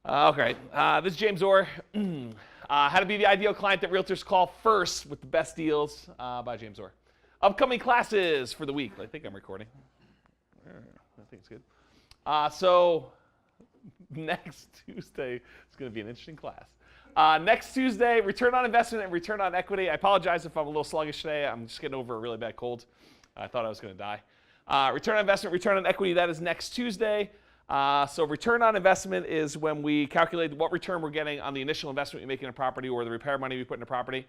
Okay, this is James Orr. How to be the ideal client that realtors call first with the best deals by James Orr. Upcoming classes for the week. I think I'm recording. I think it's good. So next Tuesday is going to be an interesting class. Next Tuesday, return on investment and return on equity. I apologize if I'm a little sluggish today. I'm just getting over a really bad cold. I thought I was going to die. Return on investment, return on equity, that is next Tuesday. So return on investment is when we calculate what return we're getting on the initial investment we make in a property or the repair money we put in a property.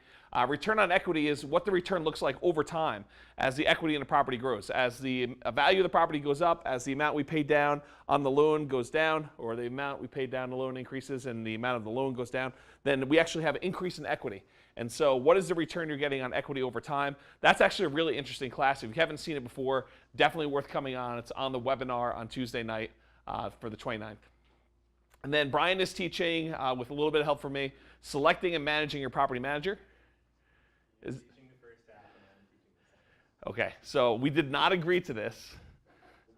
Return on equity is what the return looks like over time as the equity in a property grows. As the value of the property goes up, as the amount we paid down on the loan goes down, or the amount we paid down the loan increases and the amount of the loan goes down, then we actually have an increase in equity. And so what is the return you're getting on equity over time? That's actually a really interesting class. If you haven't seen it before, definitely worth coming on. It's on the webinar on Tuesday night. For the 29th. And then Brian is teaching, with a little bit of help from me, selecting and managing your property manager. Teaching the first half and I'm teaching the second. Okay, so we did not agree to this.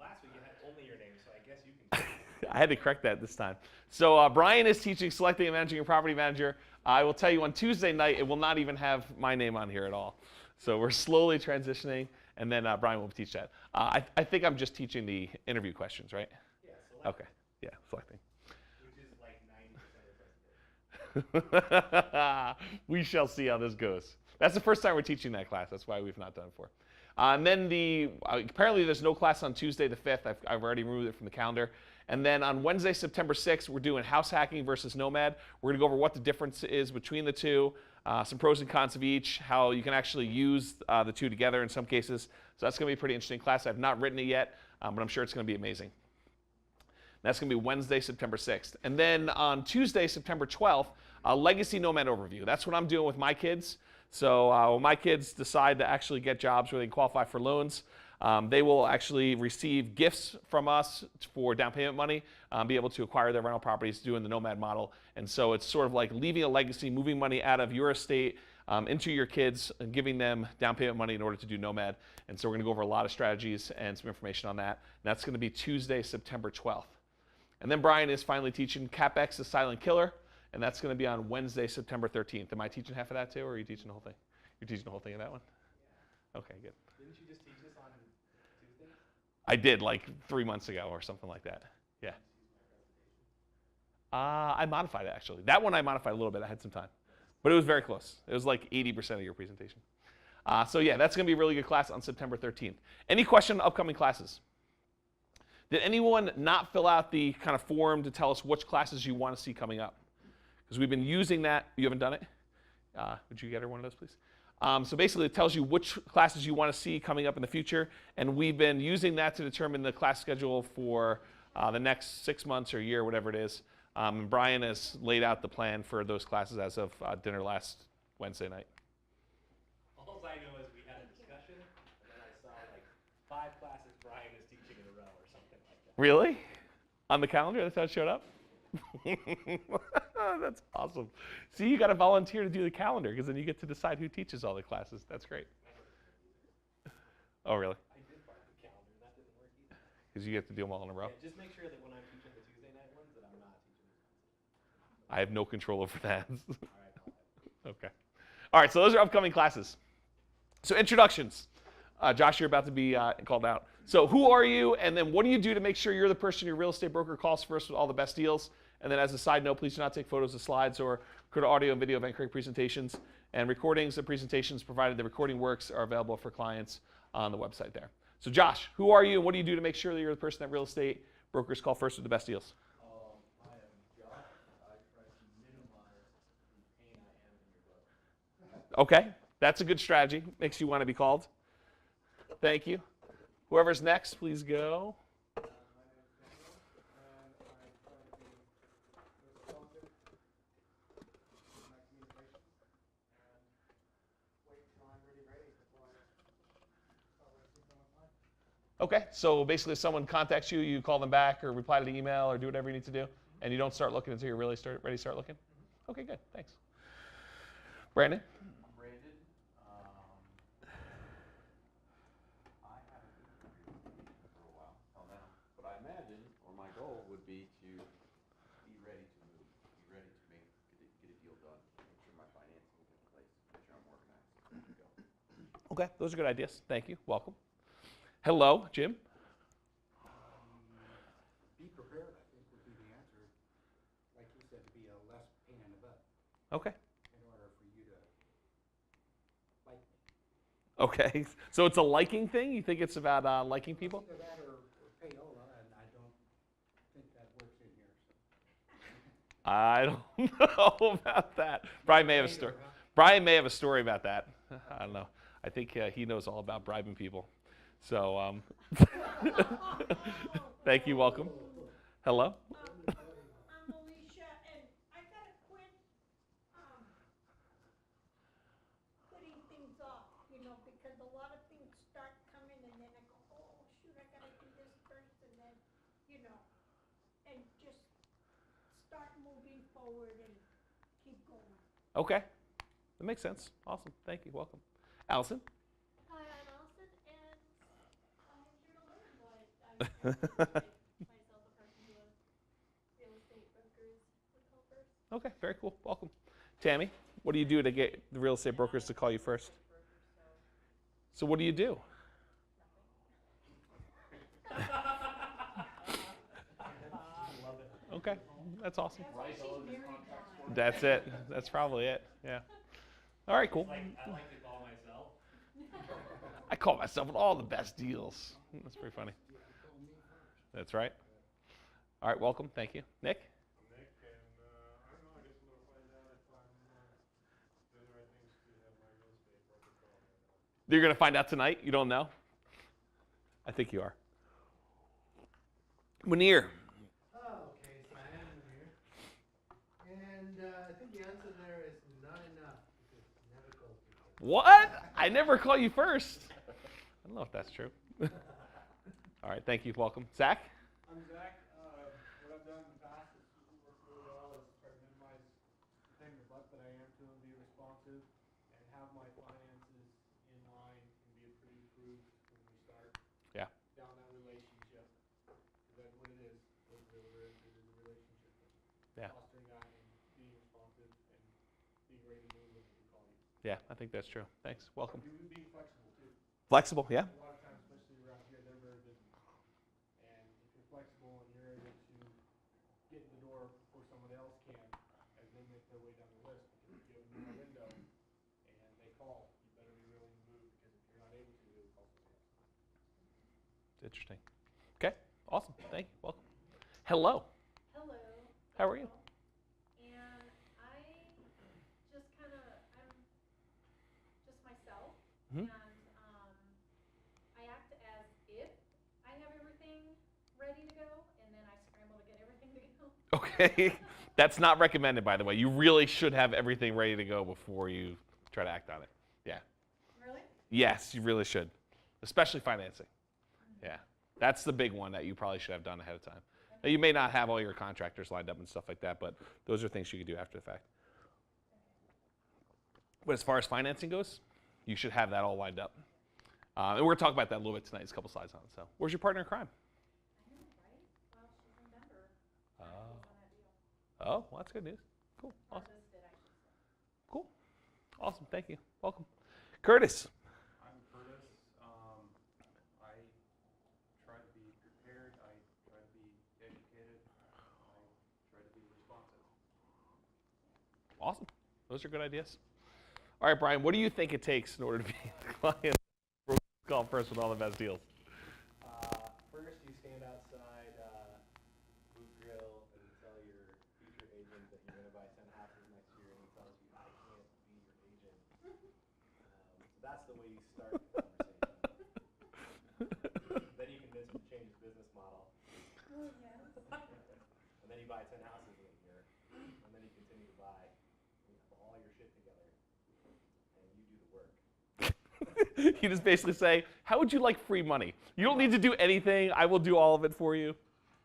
Well, last week you had only your name, so I guess you can. I had to correct that this time. So Brian is teaching selecting and managing your property manager. I will tell you on Tuesday night, it will not even have my name on here at all. So we're slowly transitioning, and then Brian will teach that. I think I'm just teaching the interview questions, right? Okay, yeah, selecting. Which is like 90% of the presentation. We shall see how this goes. That's the first time we're teaching that class. That's why we've not done it before. And then apparently there's no class on Tuesday the 5th. I've already removed it from the calendar. And then on Wednesday, September 6th, we're doing house hacking versus nomad. We're going to go over what the difference is between the two, some pros and cons of each, how you can actually use the two together in some cases. So that's going to be a pretty interesting class. I've not written it yet, but I'm sure it's going to be amazing. That's going to be Wednesday, September 6th. And then on Tuesday, September 12th, a Legacy Nomad Overview. That's what I'm doing with my kids. So when my kids decide to actually get jobs where they qualify for loans, they will actually receive gifts from us for down payment money, be able to acquire their rental properties doing the Nomad model. And so it's sort of like leaving a legacy, moving money out of your estate into your kids and giving them down payment money in order to do Nomad. And so we're going to go over a lot of strategies and some information on that. And that's going to be Tuesday, September 12th. And then Brian is finally teaching CapEx, the Silent Killer, and that's going to be on Wednesday, September 13th. Am I teaching half of that too, or are you teaching the whole thing? You're teaching the whole thing of that one? Yeah. Okay, good. Didn't you just teach this on Tuesday? I did, like 3 months ago or something like that. Yeah. I modified it, actually. That one I modified a little bit. I had some time. But it was very close. It was like 80% of your presentation. So yeah, that's going to be a really good class on September 13th. Any question on upcoming classes? Did anyone not fill out the kind of form to tell us which classes you want to see coming up? Because we've been using that. You haven't done it? Would you get her one of those, please? So basically, it tells you which classes you want to see coming up in the future, and we've been using that to determine the class schedule for the next 6 months or a year, whatever it is. And Brian has laid out the plan for those classes as of dinner last Wednesday night. All I know is we had a discussion, and then I saw like 5 classes Brian is teaching in a row or something like that. Really? On the calendar? That's how it showed up? That's awesome. See, you got to volunteer to do the calendar because then you get to decide who teaches all the classes. That's great. Oh, really? I did part of the calendar. That didn't work either. Because you get to do them all in a row? Yeah, just make sure that when I'm teaching the Tuesday night ones that I'm not teaching the I have no control over that. All right. Okay. All right, so those are upcoming classes. So introductions. Josh, you're about to be called out. So who are you, and then what do you do to make sure you're the person your real estate broker calls first with all the best deals? And then as a side note, please do not take photos of slides or record audio and video of Create presentations. And recordings of presentations, provided the recording works, are available for clients on the website there. So Josh, who are you, and what do you do to make sure that you're the person that real estate brokers call first with the best deals? I am Josh. I try to minimize the pain I am in your book. Okay, that's a good strategy. Makes you want to be called. Thank you. Whoever's next, please go. My name is Daniel, and I try to be responsive in my communications and wait till I'm really ready before I start wasting someone's time. Okay, so basically if someone contacts you, you call them back or reply to the email or do whatever you need to do, and you don't start looking until you're really ready to start looking? Okay, good, thanks. Brandon? Brandon, I haven't been to a presentation for a while, till now, but I imagine, or my goal would be to be ready to move Okay, those are good ideas. Thank you. Welcome. Hello, Jim. Be prepared, I think, would be the answer. Like you said, to be a less pain in the butt Okay. in order for you to like me. Okay. So it's a liking thing? You think it's about liking people? Either that or payola, and I don't think that works in here. So. I don't know about that. Brian may have a story. Brian may have a story about that. I don't know. I think he knows all about bribing people. So, thank you. Welcome. Hello. I'm Alicia, and I gotta quit putting things off, because a lot of things start coming, and then I go, oh shoot, I gotta do this first, and then, and just start moving forward and keep going. Okay. That makes sense. Awesome. Thank you. Welcome. Allison. Hi, I'm Allison, and I'm here to learn what I make myself a person who has real estate brokers would call first. Okay. Very cool. Welcome. Tammy, what do you do to get the real estate brokers to call you first? So what do you do? Okay. That's awesome. That's it. That's probably it. Yeah. All right, cool. Like, I like to call myself. I call myself with all the best deals. That's pretty funny. That's right. All right, welcome. Thank you. Nick? I'm Nick, and I don't know, I guess I'm going to find out if I'm doing the right things to have my real estate broker call me or not. You're going to find out tonight? You don't know? I think you are. Munir. Okay, Simon here. And I think the answer there is not enough because it never goes to What? I never call you first. I don't know if that's true. All right, thank you. Welcome. Zach? I'm Zach. What I've done in the past is work really well is try to minimize the pain in the butt that I am to and be responsive and have my finances in line and be pre-approved when we start Yeah. down that relationship. Because that's what it is. It is a relationship. Yeah. Fostering that and being responsive and being ready to move when we call you. Yeah, I think that's true. Thanks. Welcome. You being flexible too. Flexible, yeah. A lot of times, especially around here, they're very busy. And if you're flexible and you're able to get in the door before someone else can, as they make their way down the list, because if you have a window and they call, you better be willing to move, because if you're not able to, they will call somebody else. Interesting. Okay, awesome. Thank you. Welcome. Hello. Hello. How are you? And I just I'm just myself, Mhm. and I act as if I have everything ready to go, and then I scramble to get everything to go. Okay. That's not recommended, by the way. You really should have everything ready to go before you try to act on it. Yeah. Really? Yes, you really should, especially financing. Yeah. That's the big one that you probably should have done ahead of time. Now, you may not have all your contractors lined up and stuff like that, but those are things you could do after the fact. But as far as financing goes, you should have that all lined up. And we're going to talk about that a little bit tonight. There's a couple slides on it. So, where's your partner in crime? I know, right? Well, she's in Denver. Oh. On that deal. Oh, well, that's good news. Cool. Or Awesome. listed, I should say. Cool. Awesome. Thank you. Welcome. Curtis. I'm Curtis. I try to be prepared. I try to be educated. I try to be responsive. Awesome. Those are good ideas. All right, Brian, what do you think it takes in order to be the client call first with all the best deals? First, you stand outside Boot Grill and tell your future agent that you're going to buy 10 houses next year, and he tells you, I can't be your agent. So that's the way you start the conversation. Then you convince him to change his business model. Oh, yes. And then you buy 10 houses in a year, and then you continue to buy. You have all your shit together, and you do the work. You just basically say, how would you like free money? You don't need to do anything. I will do all of it for you.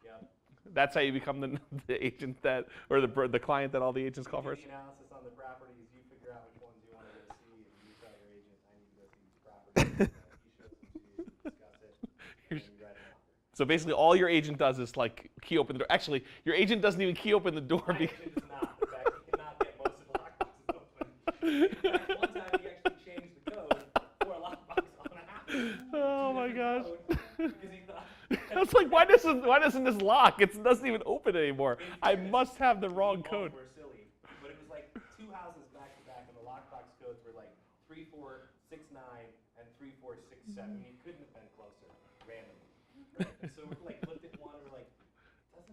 Yep. That's how you become the agent that, or the client that all the agents call You do first. the analysis on the properties, you figure out which ones you want to go see, and you tell your agent, I need to go see these properties. He shows them to you, you discuss it, and then you write an offer. So basically, all your agent does is like key open the door. Actually, your agent doesn't even key open the door. My agent does not. In fact, he cannot get most of the lockboxes open. In fact, one time he actually changed the code for a lockbox Oh my gosh. Because he thought. I was like, why doesn't this lock? It doesn't even open anymore. In I fairness, must have the wrong we code. both were silly, but it was like 2 houses back to back, and the lockbox codes were like 3469 and 3467. You couldn't have been closer, randomly. Right? And so we like looked at one, and we're like, this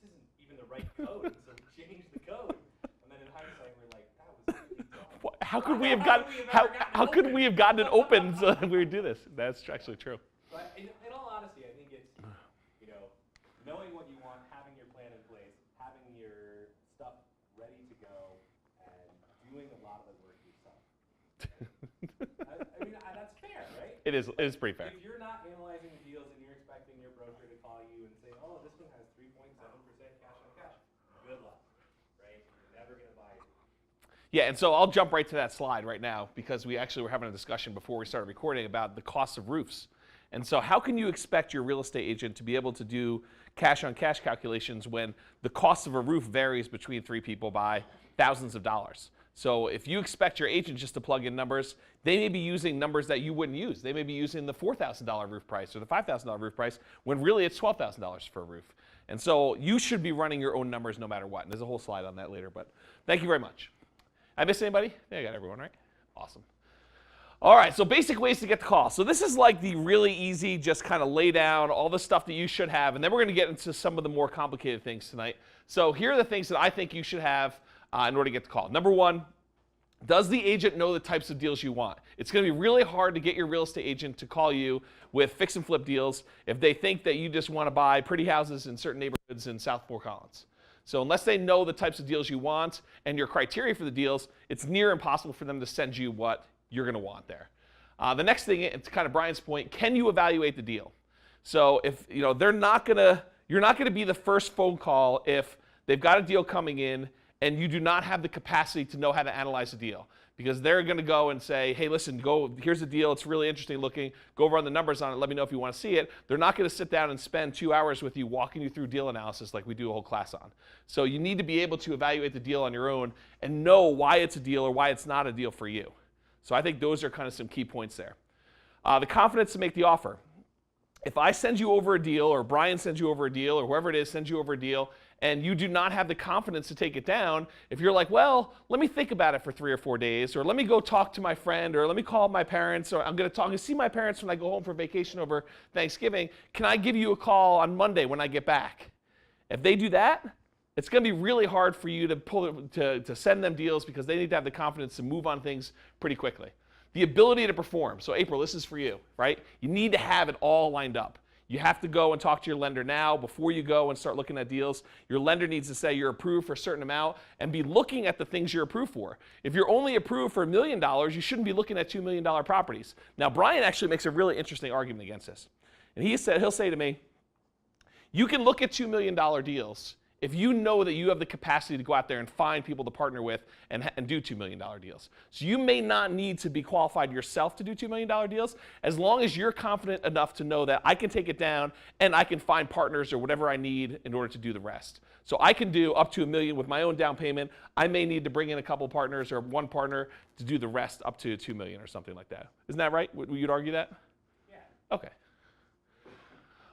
isn't even the right code. And so we changed the code, and then in hindsight, we're like, that was really dumb. How could we have gotten how could we have gotten it open so that we would do this? That's actually true. But in all honesty, I think it's, knowing what you want, having your plan in place, having your stuff ready to go, and doing a lot of the work yourself. That's fair, right? It is pretty fair. If you're not analyzing the deals and you're expecting your broker to call you and say, oh, this one has 3.7% cash on cash, good luck, right? You're never going to buy it. Yeah, and so I'll jump right to that slide right now because we actually were having a discussion before we started recording about the cost of roofs. And so how can you expect your real estate agent to be able to do cash on cash calculations when the cost of a roof varies between 3 people by thousands of dollars? So if you expect your agent just to plug in numbers, they may be using numbers that you wouldn't use. They may be using the $4,000 roof price or the $5,000 roof price when really it's $12,000 for a roof. And so you should be running your own numbers no matter what. And there's a whole slide on that later, but thank you very much. I missed anybody? Yeah, I got everyone right. Awesome. All right, so basic ways to get the call. So this is like the really easy, just kind of lay down all the stuff that you should have, and then we're going to get into some of the more complicated things tonight. So here are the things that I think you should have in order to get the call. Number one, does the agent know the types of deals you want? It's going to be really hard to get your real estate agent to call you with fix and flip deals if they think that you just want to buy pretty houses in certain neighborhoods in South Fort Collins. So unless they know the types of deals you want and your criteria for the deals, it's near impossible for them to send you what you're going to want there. The next thing, it's kind of Brian's point, can you evaluate the deal? So if you're not going to be the first phone call if they've got a deal coming in and you do not have the capacity to know how to analyze the deal, because they're going to go and say, hey, listen, here's the deal, it's really interesting looking, go run the numbers on it, let me know if you want to see it. They're not going to sit down and spend 2 hours with you walking you through deal analysis like we do a whole class on. So you need to be able to evaluate the deal on your own and know why it's a deal or why it's not a deal for you. So I think those are kind of some key points there. The confidence to make the offer. If I send you over a deal, or Brian sends you over a deal, or whoever it is sends you over a deal, and you do not have the confidence to take it down, if you're like, well, let me think about it for 3 or 4 days, or let me go talk to my friend, or let me call my parents, or I'm going to talk and see my parents when I go home for vacation over Thanksgiving, can I give you a call on Monday when I get back? If they do that, it's going to be really hard for you to send them deals because they need to have the confidence to move on things pretty quickly. The ability to perform. So April, this is for you, right? You need to have it all lined up. You have to go and talk to your lender now before you go and start looking at deals. Your lender needs to say you're approved for a certain amount and be looking at the things you're approved for. If you're only approved for $1 million, you shouldn't be looking at $2 million properties. Now, Brian actually makes a really interesting argument against this. And he'll say to me, you can look at $2 million deals if you know that you have the capacity to go out there and find people to partner with and do $2 million deals. So you may not need to be qualified yourself to do $2 million deals, as long as you're confident enough to know that I can take it down and I can find partners or whatever I need in order to do the rest. So I can do up to $1 million with my own down payment. I may need to bring in a couple partners or one partner to do the rest up to $2 million or something like that. Isn't that right? You'd argue that? Yeah. Okay.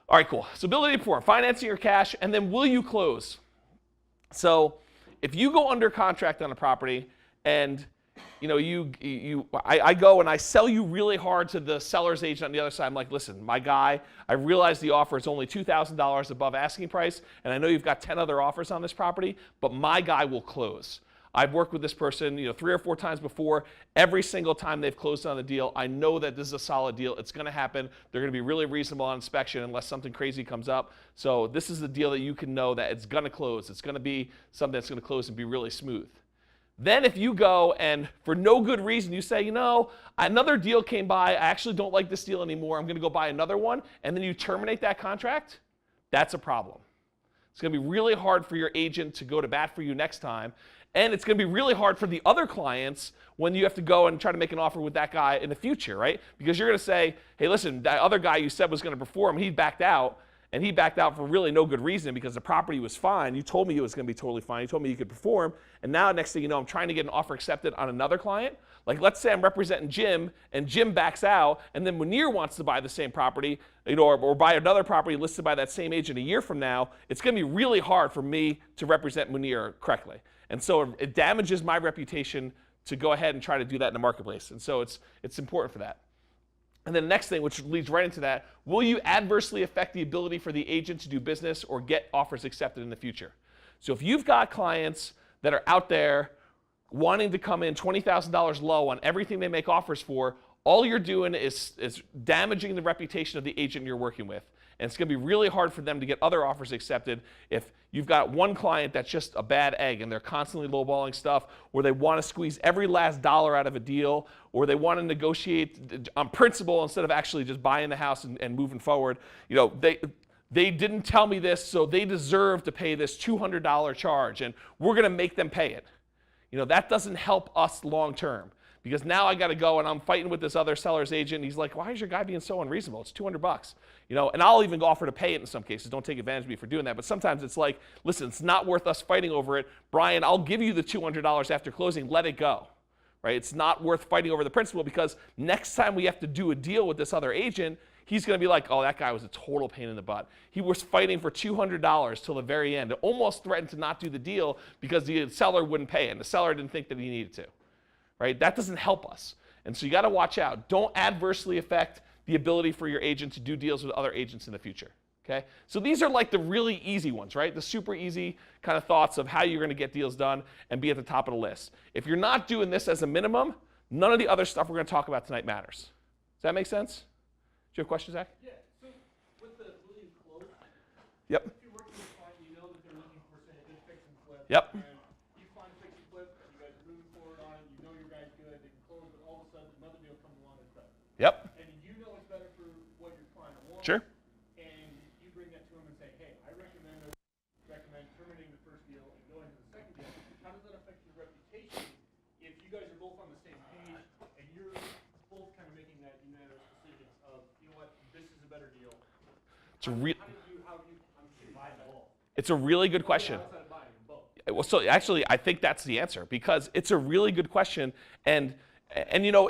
All right, cool. So ability to perform, financing or cash, and then will you close? So if you go under contract on a property and I go and I sell you really hard to the seller's agent on the other side, I'm like, listen, my guy, I realize the offer is only $2,000 above asking price, and I know you've got 10 other offers on this property, but my guy will close. I've worked with this person 3 or 4 times before. Every single time they've closed on the deal, I know that this is a solid deal. It's going to happen. They're going to be really reasonable on inspection unless something crazy comes up. So this is the deal that you can know that it's going to close. It's going to be something that's going to close and be really smooth. Then if you go and for no good reason you say, another deal came by, I actually don't like this deal anymore, I'm going to go buy another one, and then you terminate that contract, that's a problem. It's going to be really hard for your agent to go to bat for you next time. And it's going to be really hard for the other clients when you have to go and try to make an offer with that guy in the future, right? Because you're going to say, hey, listen, that other guy you said was going to perform, he backed out. And he backed out for really no good reason because the property was fine. You told me it was going to be totally fine. You told me you could perform. And now next thing you know, I'm trying to get an offer accepted on another client. Like let's say I'm representing Jim and Jim backs out and then Munir wants to buy the same property, or buy another property listed by that same agent a year from now. It's going to be really hard for me to represent Munir correctly. And so it damages my reputation to go ahead and try to do that in the marketplace. And so it's important for that. And then the next thing, which leads right into that, will you adversely affect the ability for the agent to do business or get offers accepted in the future? So if you've got clients that are out there wanting to come in $20,000 low on everything they make offers for, all you're doing is damaging the reputation of the agent you're working with. And it's going to be really hard for them to get other offers accepted if you've got one client that's just a bad egg and they're constantly lowballing stuff, or they want to squeeze every last dollar out of a deal, or they want to negotiate on principle instead of actually just buying the house and moving forward. You know, they didn't tell me this, so they deserve to pay this $200 charge, and we're going to make them pay it. You know, that doesn't help us long term. Because now I got to go and I'm fighting with this other seller's agent. And he's like, why is your guy being so unreasonable? It's $200. You know, and I'll even offer to pay it in some cases. Don't take advantage of me for doing that. But sometimes it's like, listen, it's not worth us fighting over it. Brian, I'll give you the $200 after closing. Let it go. Right? It's not worth fighting over the principal because next time we have to do a deal with this other agent, he's going to be like, oh, that guy was a total pain in the butt. He was fighting for $200 till the very end. It almost threatened to not do the deal because the seller wouldn't pay it. And the seller didn't think that he needed to. Right? That doesn't help us. And so you got to watch out. Don't adversely affect the ability for your agent to do deals with other agents in the future. Okay? So these are like the really easy ones, right? The super easy kind of thoughts of how you're going to get deals done and be at the top of the list. If you're not doing this as a minimum, none of the other stuff we're going to talk about tonight matters. Does that make sense? Do you have a question, Zach? Yeah, so with the will you close? Yep. If you're working with a client, you know that they're looking for, say, a good fix and flip. Yep. And you find a fix and flip, you guys are moving forward on it, you know your guy's good, they can close, but all of a sudden another deal comes along that's better. Yep. And you know it's better for what your client wants. Sure. And you bring that to him and say, hey, I recommend terminating the first deal and going to the second deal. How does that affect your reputation if you guys are both on the same page and you're both kind of making that unanimous decision of, you know what, this is a better deal? It's a It's a really good question. Well, so actually, I think that's the answer because it's a really good question. And you know,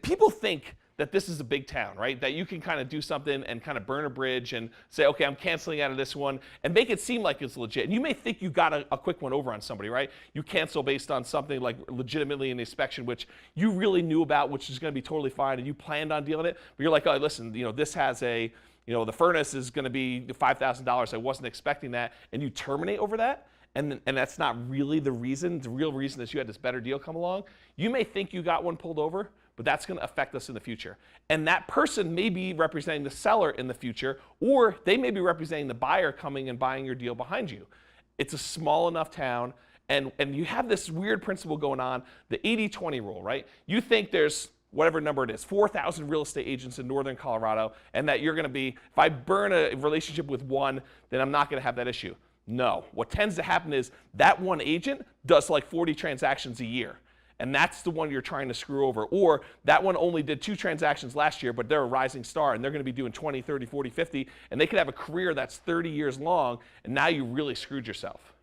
people think that this is a big town, right? That you can kind of do something and kind of burn a bridge and say, okay, I'm canceling out of this one and make it seem like it's legit. And you may think you got a quick one over on somebody, right? You cancel based on something like legitimately an inspection, which you really knew about, which is going to be totally fine, and you planned on dealing it. But you're like, oh, listen, you know, this has a, you know, the furnace is going to be $5,000. I wasn't expecting that. And you terminate over that. And that's not really the reason. The real reason is you had this better deal come along. You may think you got one pulled over, but that's going to affect us in the future. And that person may be representing the seller in the future, or they may be representing the buyer coming and buying your deal behind you. It's a small enough town, and you have this weird principle going on, the 80-20 rule, right? You think there's whatever number it is, 4,000 real estate agents in northern Colorado, and that you're going to be, if I burn a relationship with one, then I'm not going to have that issue. No. What tends to happen is that one agent does like 40 transactions a year, and that's the one you're trying to screw over. Or that one only did 2 transactions last year, but they're a rising star, and they're going to be doing 20, 30, 40, 50, and they could have a career that's 30 years long, and now you really screwed yourself.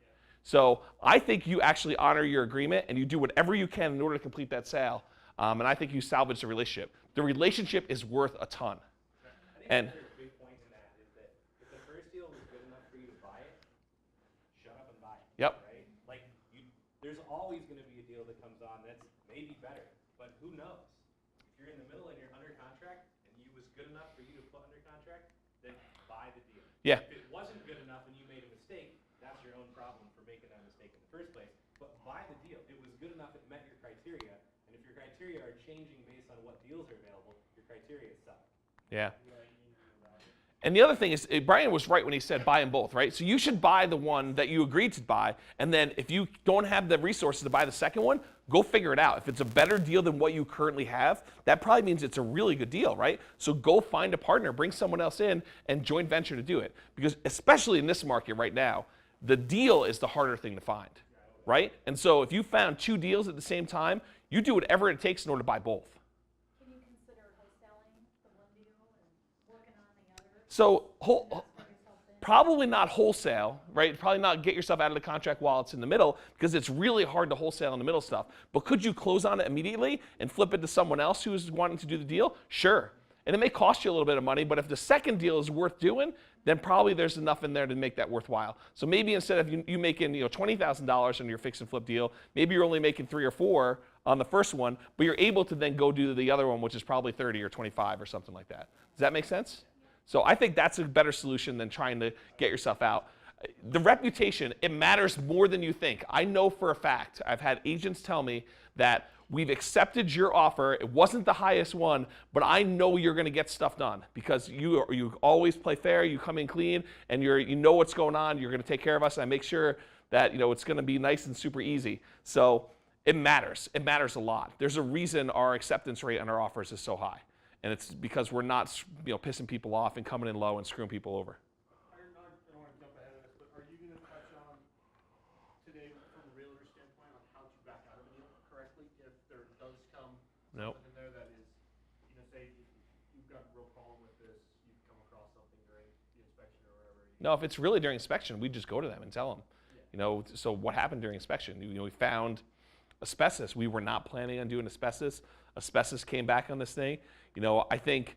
So I think you actually honor your agreement, and you do whatever you can in order to complete that sale. And I think you salvage the relationship. The relationship is worth a ton. And Another big point in that is that if the first deal was good enough for you to buy it, shut up and buy it. Yep. Right? Like, there's always going to be a deal that comes on that's maybe better, but who knows? If you're in the middle and you're under contract and it was good enough for you to put under contract, then buy the deal. Yeah. If it wasn't good enough and you made a mistake, that's your own problem for making that mistake in the first place. But buy the deal. It was good enough, it met your criteria. And if your criteria are changing based on what deals are available, your criteria is set. yeah. And the other thing is, Brian was right when he said buy them both, right? So you should buy the one that you agreed to buy, and then if you don't have the resources to buy the second one, go figure it out. If it's a better deal than what you currently have, that probably means it's a really good deal, right? So go find a partner, bring someone else in, and joint venture to do it. Because especially in this market right now, the deal is the harder thing to find, right? And so if you found 2 deals at the same time, you do whatever it takes in order to buy both. Can you consider wholesaling the one deal and working on the other? So Probably not wholesale, right? Probably not get yourself out of the contract while it's in the middle, because it's really hard to wholesale in the middle stuff. But could you close on it immediately and flip it to someone else who's wanting to do the deal? Sure. And it may cost you a little bit of money, but if the second deal is worth doing, then probably there's enough in there to make that worthwhile. So maybe instead of you making $20,000 on your fix and flip deal, maybe you're only making 3 or 4 on the first one, but you're able to then go do the other one, which is probably 30 or 25 or something like that. Does that make sense? So I think that's a better solution than trying to get yourself out. The reputation, it matters more than you think. I know for a fact, I've had agents tell me that we've accepted your offer. It wasn't the highest one, but I know you're going to get stuff done because you always play fair, you come in clean, and you know what's going on. You're going to take care of us, and I make sure that it's going to be nice and super easy. So it matters. It matters a lot. There's a reason our acceptance rate on our offers is so high, and it's because we're not pissing people off and coming in low and screwing people over. I don't want to jump ahead of this, but are you going to touch on today from a realtor standpoint on how to back out of a deal correctly if there does come Nope. something in there that is, say you've got a real problem with this, you've come across something during the inspection or whatever. No, if it's really during inspection, we just go to them and tell them. So what happened during inspection? We found asbestos. We were not planning on doing asbestos. Asbestos came back on this thing. I think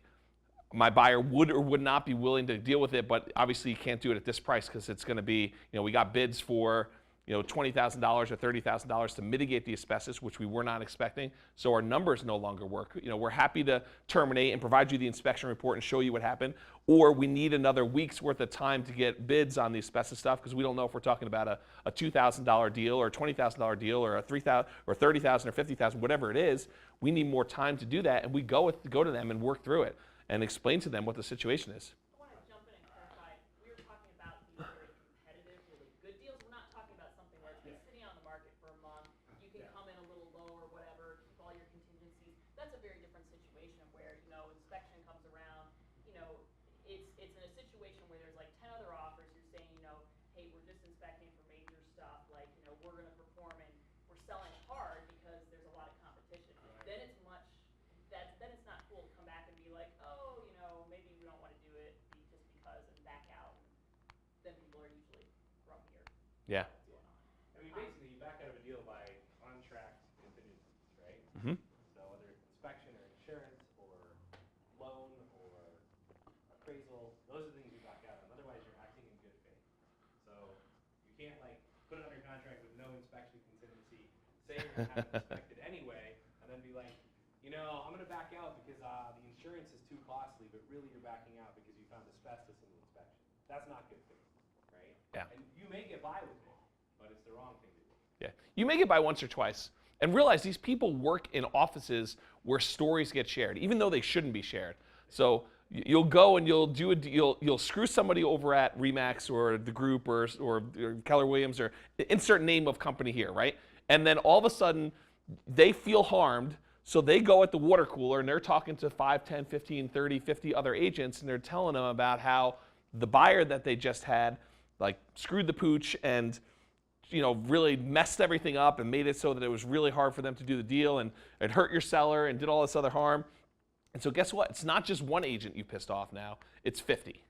my buyer would or would not be willing to deal with it, but obviously you can't do it at this price because it's going to be, we got bids for, $20,000 or $30,000 to mitigate the asbestos, which we were not expecting. So our numbers no longer work. We're happy to terminate and provide you the inspection report and show you what happened, or we need another week's worth of time to get bids on the asbestos stuff because we don't know if we're talking about a $2,000 deal or a $20,000 deal or a $3,000 or $30,000 or $50,000, whatever it is. We need more time to do that, and we go to them and work through it and explain to them what the situation is. I want to jump in and clarify. We were talking about these very competitive, really good deals. We're not talking about something where it's been sitting on the market for a month. You can come in a little low or whatever, keep all your contingencies. That's a very different situation where, inspection comes around. It's in a situation where there's like 10 other offers. You're saying, hey, we're just inspecting for major stuff. Like, we're going to perform and we're selling hard because there's a lot of competition. Then it's then it's not cool to come back and be like, oh, maybe we don't want to do it just because and back out. And then people are usually grumpier. Yeah. I mean, basically, you back out of a deal by contract contingencies, right? Mm-hmm. So whether it's inspection or insurance or loan or appraisal, those are the things you back out on. Otherwise, you're acting in good faith. So you can't put it under contract with no inspection contingency, say you're going to have it inspected anyway, and then be like, I'm going to back out because the insurance is too costly, but really you're backing out because you found asbestos in the inspection. That's not good faith, right? Yeah. And you may get by with it, but it's the wrong thing to do. Yeah. You may get by once or twice. And realize these people work in offices where stories get shared, even though they shouldn't be shared. So you'll go and you'll screw somebody over at Remax or the group or Keller Williams or insert name of company here, right? And then all of a sudden they feel harmed. So they go at the water cooler and they're talking to 5, 10, 15, 30, 50 other agents, and they're telling them about how the buyer that they just had screwed the pooch and really messed everything up and made it so that it was really hard for them to do the deal, and it hurt your seller and did all this other harm. And so guess what? It's not just one agent you pissed off now, it's 50.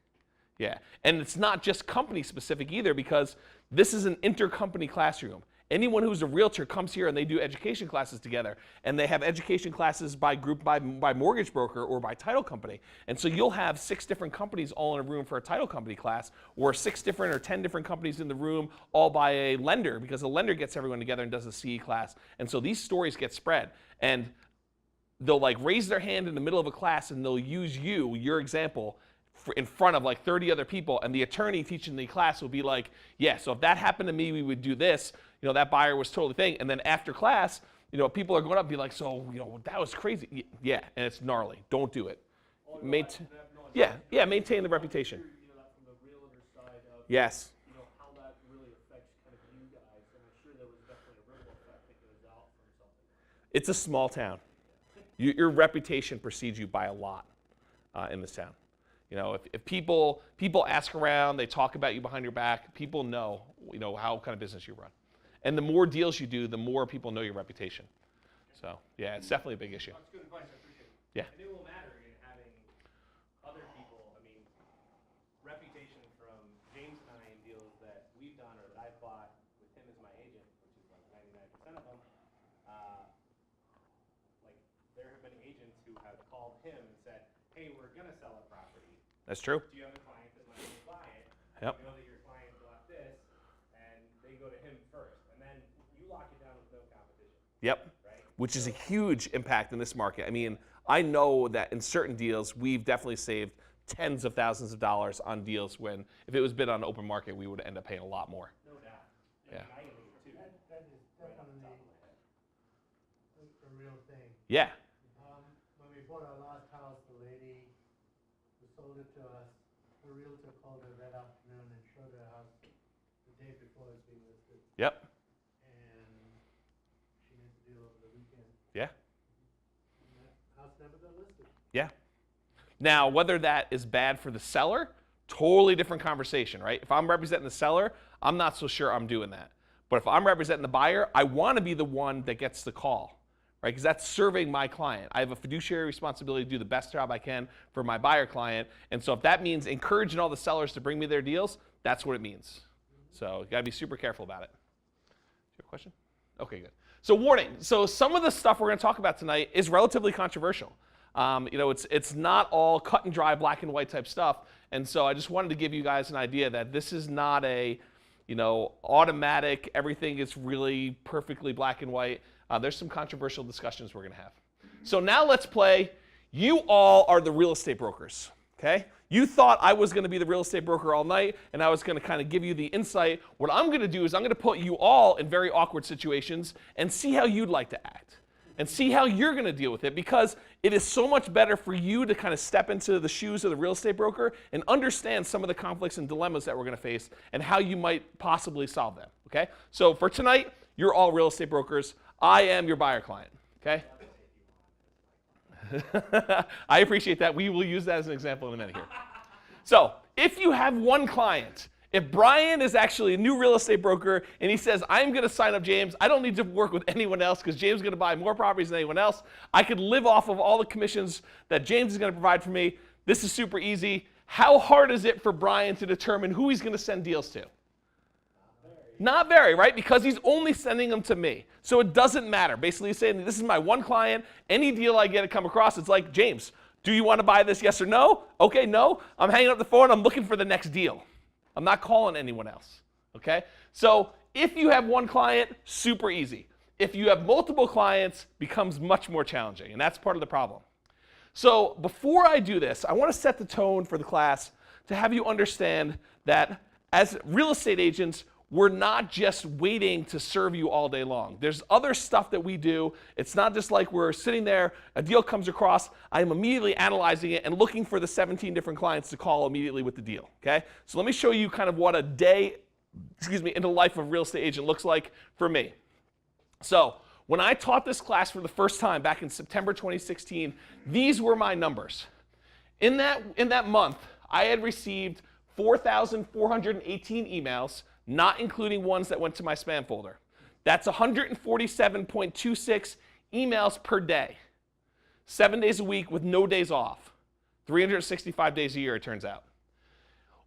Yeah, and it's not just company specific either, because this is an intercompany classroom. Anyone who's a realtor comes here and they do education classes together, and they have education classes by group, by mortgage broker or by title company. And so you'll have 6 different companies all in a room for a title company class, or 6 different or 10 different companies in the room all by a lender, because a lender gets everyone together and does a CE class. And so these stories get spread, and they'll raise their hand in the middle of a class and they'll use your example, in front of 30 other people, and the attorney teaching the class will be like, yeah, so if that happened to me, we would do this. That buyer was totally thing. And then after class, people are going up and be like, so, that was crazy. Yeah, and it's gnarly. Don't do it. Maintain the reputation. From the realtor side of, Yes. how that really affects kind of you guys, and I'm sure there was definitely a ripple effect that goes out from something. It's a small town. Your reputation precedes you by a lot in this town. If people ask around, they talk about you behind your back, people know, how kind of business you run. And the more deals you do, the more people know your reputation. So, yeah, it's definitely a big issue. That's good advice, I appreciate it. Yeah. And it will matter in having other people, reputation from 10 of them, like there have been agents who have called him and said, hey, we're going to sell a property. That's true. Do you have a client that might want to buy it? Yep. You know that your client bought this, and they go to him first. And then you lock it down with no competition. Yep. Right? Which is a huge impact in this market. I mean, I know that in certain deals, we've definitely saved tens of thousands of dollars on deals when, if it was bid on open market, we would end up paying a lot more. No doubt. Yeah. I can think of two. That is definitely a real thing. Yeah. When we bought our last house, the lady who sold it to us, her realtor called her that afternoon and showed her house the day before it's being listed. Yep. And she made the deal over the weekend. Yeah. And that house never got listed. Yeah. Now, whether that is bad for the seller, totally different conversation, right? If I'm representing the seller, I'm not so sure I'm doing that. But if I'm representing the buyer, I want to be the one that gets the call, right? Because that's serving my client. I have a fiduciary responsibility to do the best job I can for my buyer client. And so if that means encouraging all the sellers to bring me their deals, that's what it means. So you got to be super careful about it. Do you have a question? Okay, good. So warning. So some of the stuff we're going to talk about tonight is relatively controversial. It's not all cut and dry, black and white type stuff. And so I just wanted to give you guys an idea that this is not a, automatic, everything is really perfectly black and white. There's some controversial discussions we're going to have. So now let's play. You all are the real estate brokers, okay? You thought I was going to be the real estate broker all night, and I was going to kind of give you the insight. What I'm going to do is I'm going to put you all in very awkward situations and see how you'd like to act. And see how you're going to deal with it, because it is so much better for you to kind of step into the shoes of the real estate broker and understand some of the conflicts and dilemmas that we're going to face and how you might possibly solve them, okay? So for tonight, you're all real estate brokers. I am your buyer client, okay? I appreciate that. We will use that as an example in a minute here. So if you have one client, if Brian is actually a new real estate broker and he says, I'm going to sign up James, I don't need to work with anyone else because James is going to buy more properties than anyone else. I could live off of all the commissions that James is going to provide for me. This is super easy. How hard is it for Brian to determine who he's going to send deals to? Not very, right? Because he's only sending them to me. So it doesn't matter. Basically, he's saying, this is my one client. Any deal I get to come across, it's like, James, do you want to buy this, yes or no? Okay, no. I'm hanging up the phone. I'm looking for the next deal. I'm not calling anyone else, okay? So if you have one client, super easy. If you have multiple clients, becomes much more challenging, and that's part of the problem. So before I do this, I want to set the tone for the class to have you understand that as real estate agents, we're not just waiting to serve you all day long. There's other stuff that we do. It's not just like we're sitting there, a deal comes across, I'm immediately analyzing it and looking for the 17 different clients to call immediately with the deal, okay? So let me show you kind of what a day, in the life of a real estate agent looks like for me. So when I taught this class for the first time back in September 2016, these were my numbers. In that month, I had received 4,418 emails, not including ones that went to my spam folder. That's 147.26 emails per day, 7 days a week with no days off, 365 days a year, it turns out.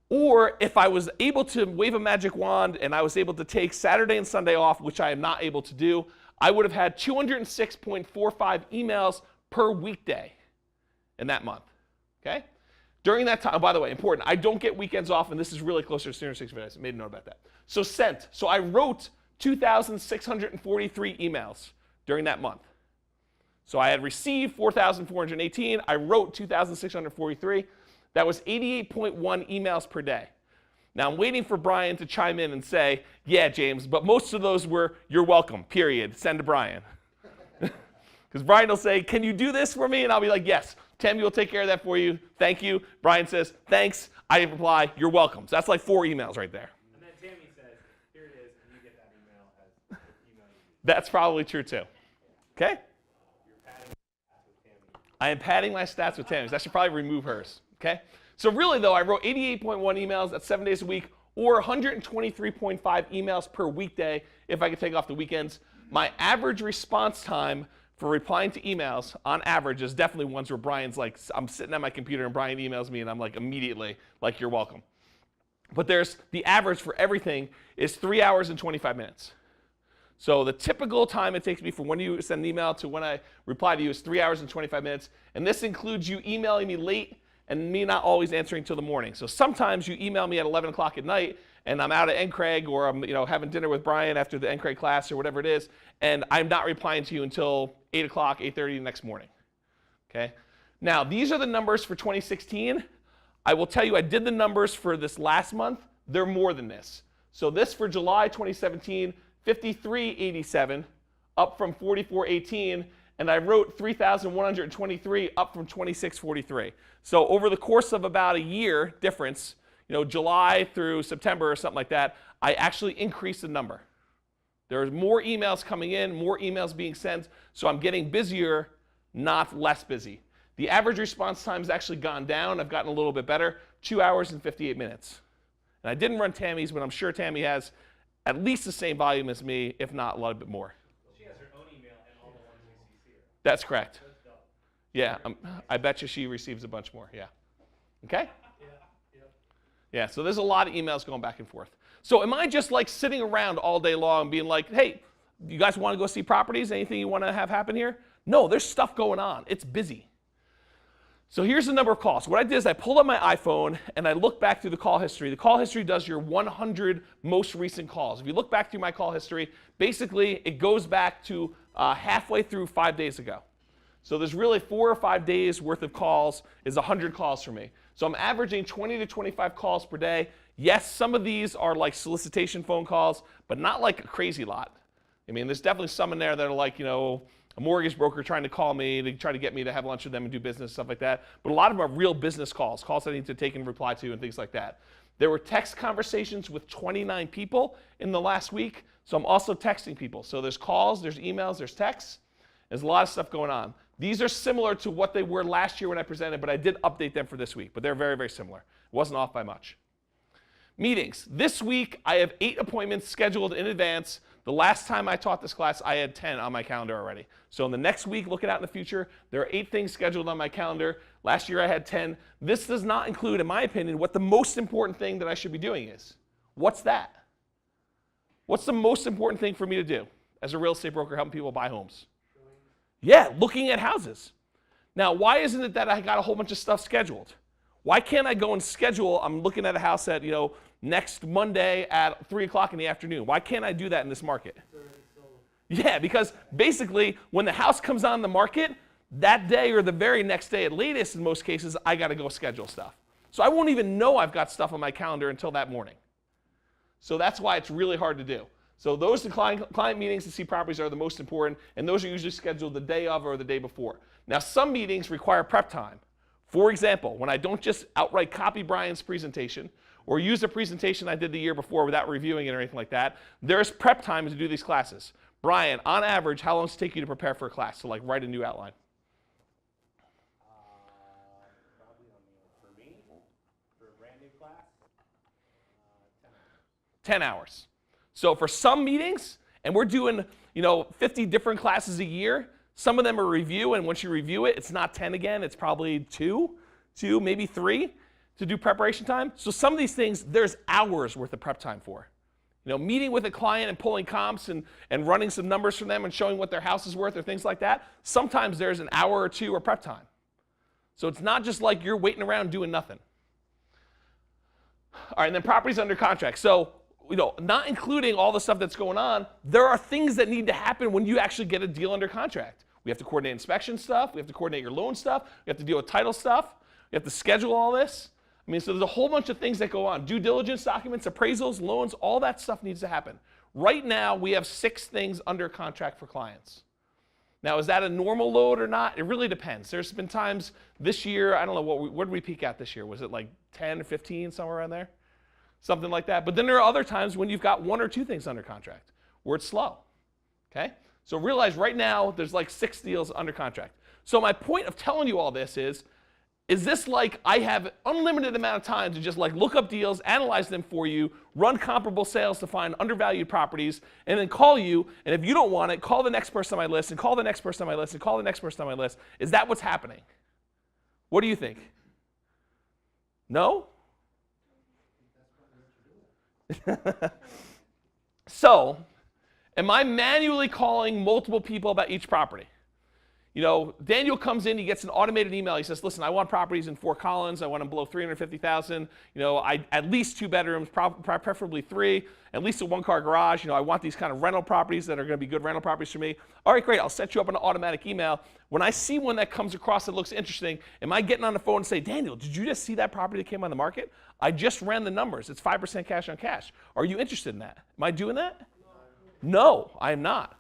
Or if I was able to wave a magic wand and I was able to take Saturday and Sunday off, which I am not able to do, I would have had 206.45 emails per weekday in that month, okay? During that time, by the way, important, I don't get weekends off, and this is really closer to 365 days. I made a note about that. So sent. So I wrote 2,643 emails during that month. So I had received 4,418. I wrote 2,643. That was 88.1 emails per day. Now I'm waiting for Brian to chime in and say, yeah, James, but most of those were, you're welcome, period. Send to Brian. Because Brian will say, can you do this for me? And I'll be like, yes. Tim, you'll take care of that for you. Thank you. Brian says, thanks. I reply, you're welcome. So that's like 4 emails right there. And then Tammy says, here it is, and you get that email as the email you need. That's probably true too. Okay? You're padding your stats with Tammy. I am padding my stats with Tammy. I should probably remove hers. Okay? So really though, I wrote 88.1 emails, that's 7 days a week, or 123.5 emails per weekday if I could take off the weekends. My average response time for replying to emails on average is definitely ones where Brian's like, I'm sitting at my computer and Brian emails me and I'm like immediately like, you're welcome. But there's the average for everything is 3 hours and 25 minutes. So the typical time it takes me from when you send an email to when I reply to you is 3 hours and 25 minutes. And this includes you emailing me late and me not always answering till the morning. So sometimes you email me at 11 o'clock at night and I'm out at NCRAG or I'm having dinner with Brian after the NCRAG class or whatever it is, and I'm not replying to you until 8 o'clock, 8:30 the next morning. Okay? Now, these are the numbers for 2016. I will tell you, I did the numbers for this last month. They're more than this. So this for July 2017, 5387, up from 4418, and I wrote 3,123, up from 2643. So over the course of about a year difference, July through September or something like that, I actually increased the number. There's more emails coming in, more emails being sent, so I'm getting busier, not less busy. The average response time has actually gone down. I've gotten a little bit better, 2 hours and 58 minutes. And I didn't run Tammy's, but I'm sure Tammy has at least the same volume as me, if not a little bit more. She has her own email and all the ones we CC her. That's correct. That's dope. Yeah, I bet you she receives a bunch more, yeah. Okay? Yeah, so there's a lot of emails going back and forth. So am I just like sitting around all day long being like, hey, you guys want to go see properties? Anything you want to have happen here? No, there's stuff going on. It's busy. So here's the number of calls. What I did is I pulled up my iPhone and I looked back through the call history. The call history does your 100 most recent calls. If you look back through my call history, basically it goes back to halfway through 5 days ago. So there's really 4 or 5 days worth of calls is 100 calls for me. So I'm averaging 20 to 25 calls per day. Yes, some of these are like solicitation phone calls, but not like a crazy lot. I mean, there's definitely some in there that are like, a mortgage broker trying to call me to try to get me to have lunch with them and do business, stuff like that. But a lot of them are real business calls I need to take and reply to and things like that. There were text conversations with 29 people in the last week, so I'm also texting people. So there's calls, there's emails, there's texts. There's a lot of stuff going on. These are similar to what they were last year when I presented, but I did update them for this week. But they're very, very similar. It wasn't off by much. Meetings. This week, I have 8 appointments scheduled in advance. The last time I taught this class, I had 10 on my calendar already. So in the next week, looking out in the future, there are 8 things scheduled on my calendar. Last year, I had 10. This does not include, in my opinion, what the most important thing that I should be doing is. What's that? What's the most important thing for me to do as a real estate broker helping people buy homes? Yeah, looking at houses. Now, why isn't it that I got a whole bunch of stuff scheduled? Why can't I go and schedule, I'm looking at a house at, next Monday at 3 o'clock in the afternoon. Why can't I do that in this market? Yeah, because basically when the house comes on the market, that day or the very next day at latest in most cases, I got to go schedule stuff. So I won't even know I've got stuff on my calendar until that morning. So that's why it's really hard to do. So those client meetings to see properties are the most important, and those are usually scheduled the day of or the day before. Now, some meetings require prep time. For example, when I don't just outright copy Brian's presentation or use a presentation I did the year before without reviewing it or anything like that, there's prep time to do these classes. Brian, on average, how long does it take you to prepare for a class? So like write a new outline. Probably for me, for a brand new class, 10 hours. So for some meetings, and we're doing 50 different classes a year, some of them are review, and once you review it, it's not 10 again, it's probably 2, maybe 3 to do preparation time. So some of these things, there's hours worth of prep time for. Meeting with a client and pulling comps and running some numbers from them and showing what their house is worth or things like that, sometimes there's an hour or 2 of prep time. So it's not just like you're waiting around doing nothing. All right, and then properties under contract. So not including all the stuff that's going on, there are things that need to happen when you actually get a deal under contract. We have to coordinate inspection stuff. We have to coordinate your loan stuff. We have to deal with title stuff. We have to schedule all this. So there's a whole bunch of things that go on. Due diligence documents, appraisals, loans, all that stuff needs to happen. Right now, we have 6 things under contract for clients. Now, is that a normal load or not? It really depends. There's been times this year, I don't know, what did we peak at this year? Was it like 10 or 15, somewhere around there? Something like that. But then there are other times when you've got 1 or 2 things under contract where it's slow. Okay? So realize right now there's like 6 deals under contract. So my point of telling you all this is this like I have unlimited amount of time to just like look up deals, analyze them for you, run comparable sales to find undervalued properties, and then call you, and if you don't want it, call the next person on my list, and call the next person on my list, and call the next person on my list. Is that what's happening? What do you think? No? So, Am I manually calling multiple people about each property? You know, Daniel comes in, he gets an automated email. He says, listen, I want properties in Fort Collins. I want them below 350,000. You know, at least 2 bedrooms, preferably 3, at least a 1-car garage. You know, I want these kind of rental properties that are going to be good rental properties for me. All right, great. I'll set you up an automatic email. When I see one that comes across that looks interesting, am I getting on the phone and say, Daniel, did you just see that property that came on the market? I just ran the numbers. It's 5% cash on cash. Are you interested in that? Am I doing that? No, I am not.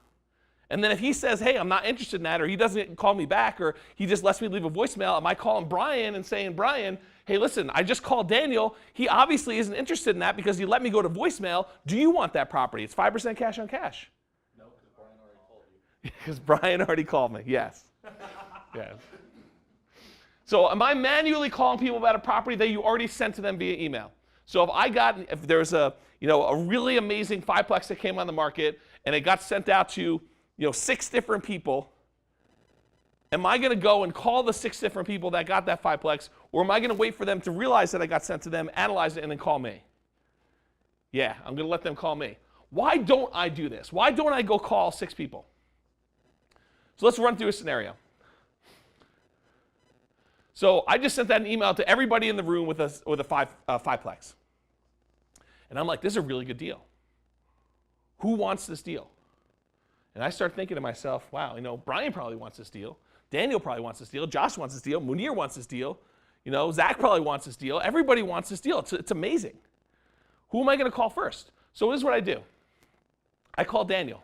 And then if he says, hey, I'm not interested in that, or he doesn't call me back, or he just lets me leave a voicemail, am I calling Brian and saying, Brian, hey, listen, I just called Daniel. He obviously isn't interested in that because he let me go to voicemail. Do you want that property? It's 5% cash on cash. No, because Brian already told you. Because Brian already called me, yes. Yes. So am I manually calling people about a property that you already sent to them via email? So if there's a really amazing 5-plex that came on the market and it got sent out to 6 different people, am I going to go and call the 6 different people that got that 5-plex, or am I going to wait for them to realize that I got sent to them, analyze it, and then call me? Yeah, I'm going to let them call me. Why don't I do this? Why don't I go call 6 people? So let's run through a scenario. So I just sent that an email to everybody in the room with a 5-plex. And I'm like, this is a really good deal. Who wants this deal? And I start thinking to myself, wow, Brian probably wants this deal. Daniel probably wants this deal. Josh wants this deal. Munir wants this deal. Zach probably wants this deal. Everybody wants this deal. It's amazing. Who am I going to call first? So this is what I do. I call Daniel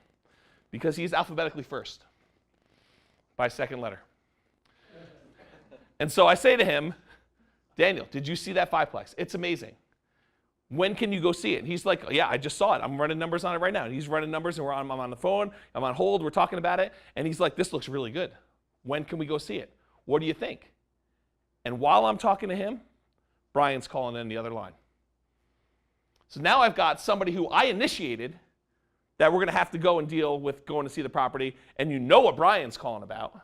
because he's alphabetically first by second letter. And so I say to him, Daniel, did you see that 5-plex? It's amazing. When can you go see it? And he's like, yeah, I just saw it. I'm running numbers on it right now. And he's running numbers, and I'm on the phone. I'm on hold. We're talking about it. And he's like, this looks really good. When can we go see it? What do you think? And while I'm talking to him, Brian's calling in the other line. So now I've got somebody who I initiated that we're going to have to go and deal with going to see the property. And you know what Brian's calling about,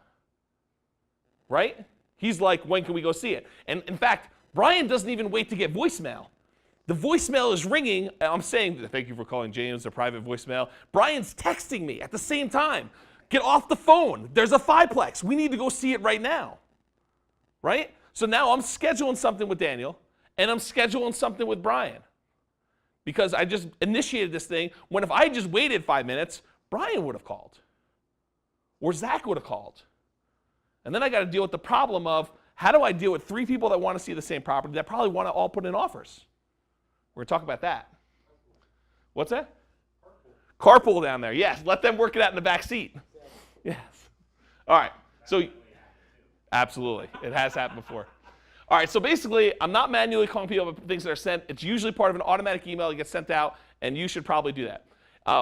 right? He's like, when can we go see it? And in fact, Brian doesn't even wait to get voicemail. The voicemail is ringing. I'm saying, thank you for calling James, a private voicemail. Brian's texting me at the same time. Get off the phone. There's a 5-plex. We need to go see it right now. Right? So now I'm scheduling something with Daniel, and I'm scheduling something with Brian. Because I just initiated this thing, when if I just waited 5 minutes, Brian would have called. Or Zach would have called. And then I got to deal with the problem of, how do I deal with 3 people that want to see the same property that probably want to all put in offers? We're going to talk about that. What's that? Carpool down there. Yes. Let them work it out in the back seat. Yes. All right. So, absolutely. It has happened before. All right. So basically, I'm not manually calling people about things that are sent. It's usually part of an automatic email that gets sent out, and you should probably do that.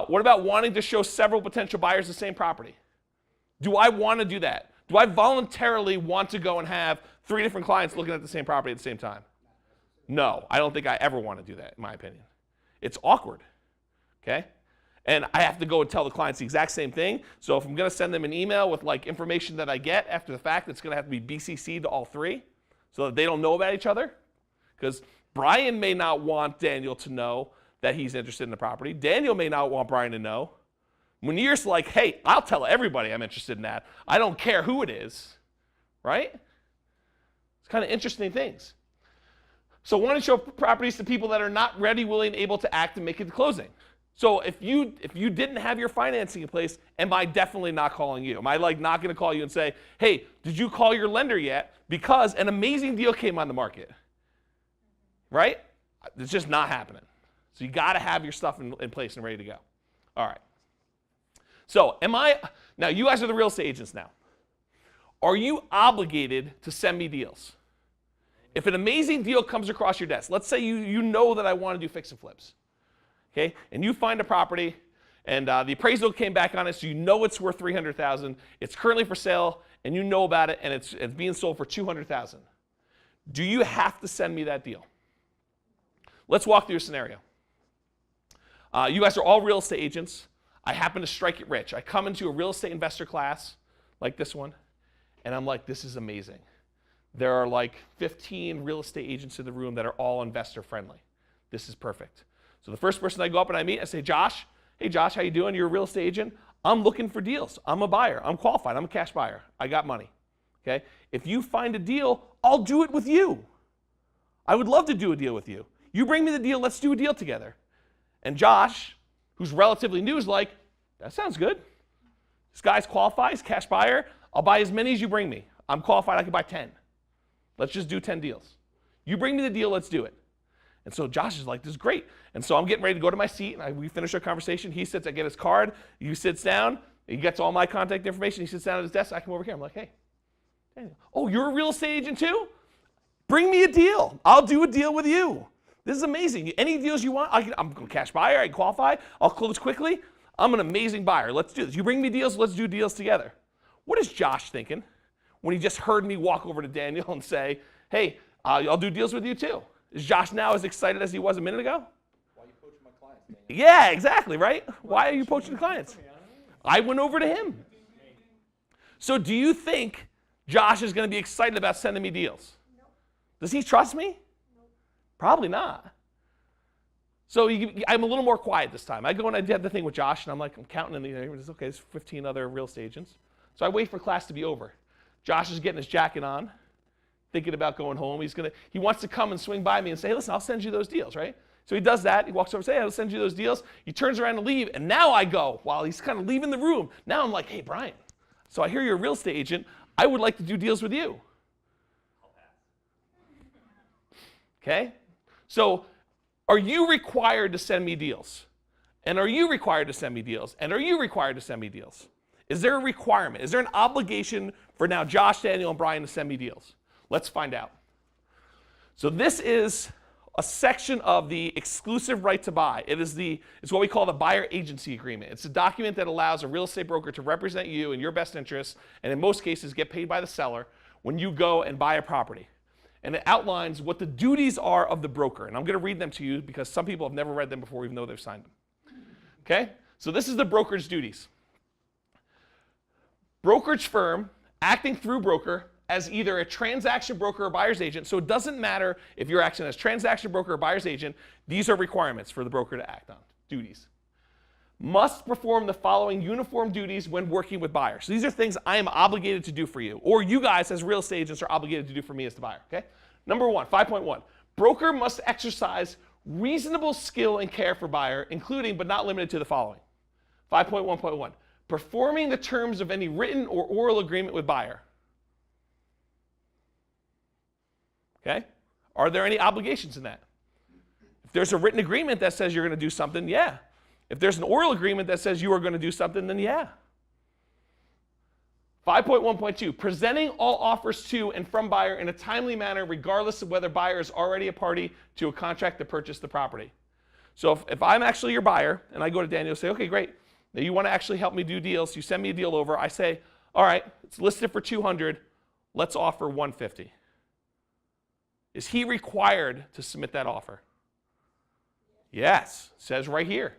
What about wanting to show several potential buyers the same property? Do I want to do that? Do I voluntarily want to go and have 3 different clients looking at the same property at the same time? No, I don't think I ever want to do that, in my opinion. It's awkward, okay? And I have to go and tell the clients the exact same thing. So if I'm going to send them an email with information that I get after the fact, it's going to have to be BCC'd to all 3 so that they don't know about each other. Because Brian may not want Daniel to know that he's interested in the property. Daniel may not want Brian to know. Munir's like, hey, I'll tell everybody I'm interested in that. I don't care who it is, right? It's kind of interesting things. So want to show properties to people that are not ready, willing, able to act and make it to closing. So if you didn't have your financing in place, am I definitely not calling you? Am I not going to call you and say, hey, did you call your lender yet? Because an amazing deal came on the market, right? It's just not happening. So you got to have your stuff in place and ready to go. All right. So now you guys are the real estate agents now. Are you obligated to send me deals? If an amazing deal comes across your desk, let's say you know that I want to do fix and flips, okay? And you find a property, and the appraisal came back on it, so you know it's worth $300,000. It's currently for sale, and you know about it, and it's being sold for $200,000. Do you have to send me that deal? Let's walk through a scenario. You guys are all real estate agents. I happen to strike it rich. I come into a real estate investor class like this one, and I'm like, this is amazing. There are 15 real estate agents in the room that are all investor friendly. This is perfect. So the first person I go up and I meet, I say, Josh, Hey, Josh, how you doing? You're a real estate agent. I'm looking for deals. I'm a buyer. I'm qualified. I'm a cash buyer. I got money. Okay? If you find a deal, I'll do it with you. I would love to do a deal with you. You bring me the deal. Let's do a deal together. And Josh, who's relatively new, is like, that sounds good. This guy's qualified. He's a cash buyer. I'll buy as many as you bring me. I'm qualified. I can buy 10. Let's just do 10 deals. You bring me the deal. Let's do it. And so Josh is like, this is great. And so I'm getting ready to go to my seat, and we finish our conversation. He sits, I get his card. He sits down. He gets all my contact information. He sits down at his desk. I come over here. I'm like, hey, Daniel. Oh, you're a real estate agent too? Bring me a deal. I'll do a deal with you. This is amazing. Any deals you want, I'm a cash buyer. I qualify. I'll close quickly. I'm an amazing buyer. Let's do this. You bring me deals. Let's do deals together. What is Josh thinking when he just heard me walk over to Daniel and say, hey, I'll do deals with you too? Is Josh now as excited as he was a minute ago? Why are you poaching my clients, Daniel? Yeah, exactly, right? Why are you poaching the clients? I went over to him. So do you think Josh is going to be excited about sending me deals? Nope. Does he trust me? Nope. Probably not. So I'm a little more quiet this time. I go and I did the thing with Josh, and I'm like, I'm counting in the okay, there's 15 other real estate agents. So I wait for class to be over. Josh is getting his jacket on, thinking about going home. He wants to come and swing by me and say, hey, listen, I'll send you those deals, right? So he does that. He walks over and says, hey, I'll send you those deals. He turns around to leave, and now I go, while he's kind of leaving the room. Now I'm like, hey, Brian, so I hear you're a real estate agent. I would like to do deals with you. Okay? So are you required to send me deals? And are you required to send me deals? And are you required to send me deals? Is there a requirement? Is there an obligation for now Josh, Daniel, and Brian to send me deals? Let's find out. So this is a section of the exclusive right to buy. It's what we call the buyer agency agreement. It's a document that allows a real estate broker to represent you in your best interests, and in most cases get paid by the seller when you go and buy a property. And it outlines what the duties are of the broker. And I'm going to read them to you because some people have never read them before even though they've signed them. Okay? So this is the broker's duties. Brokerage firm acting through broker as either a transaction broker or buyer's agent. So it doesn't matter if you're acting as transaction broker or buyer's agent. These are requirements for the broker to act on, duties. Must perform the following uniform duties when working with buyers. So these are things I am obligated to do for you, or you guys as real estate agents are obligated to do for me as the buyer, okay? Number 1, 5.1. Broker must exercise reasonable skill and care for buyer, including but not limited to the following. 5.1.1. Performing the terms of any written or oral agreement with buyer. Okay? Are there any obligations in that? If there's a written agreement that says you're going to do something, yeah. If there's an oral agreement that says you are going to do something, then yeah. 5.1.2, presenting all offers to and from buyer in a timely manner regardless of whether buyer is already a party to a contract to purchase the property. So if I'm actually your buyer and I go to Daniel and say, okay, great, now you want to actually help me do deals, you send me a deal over, I say, all right, it's listed for 200, let's offer 150. Is he required to submit that offer? Yes, it says right here.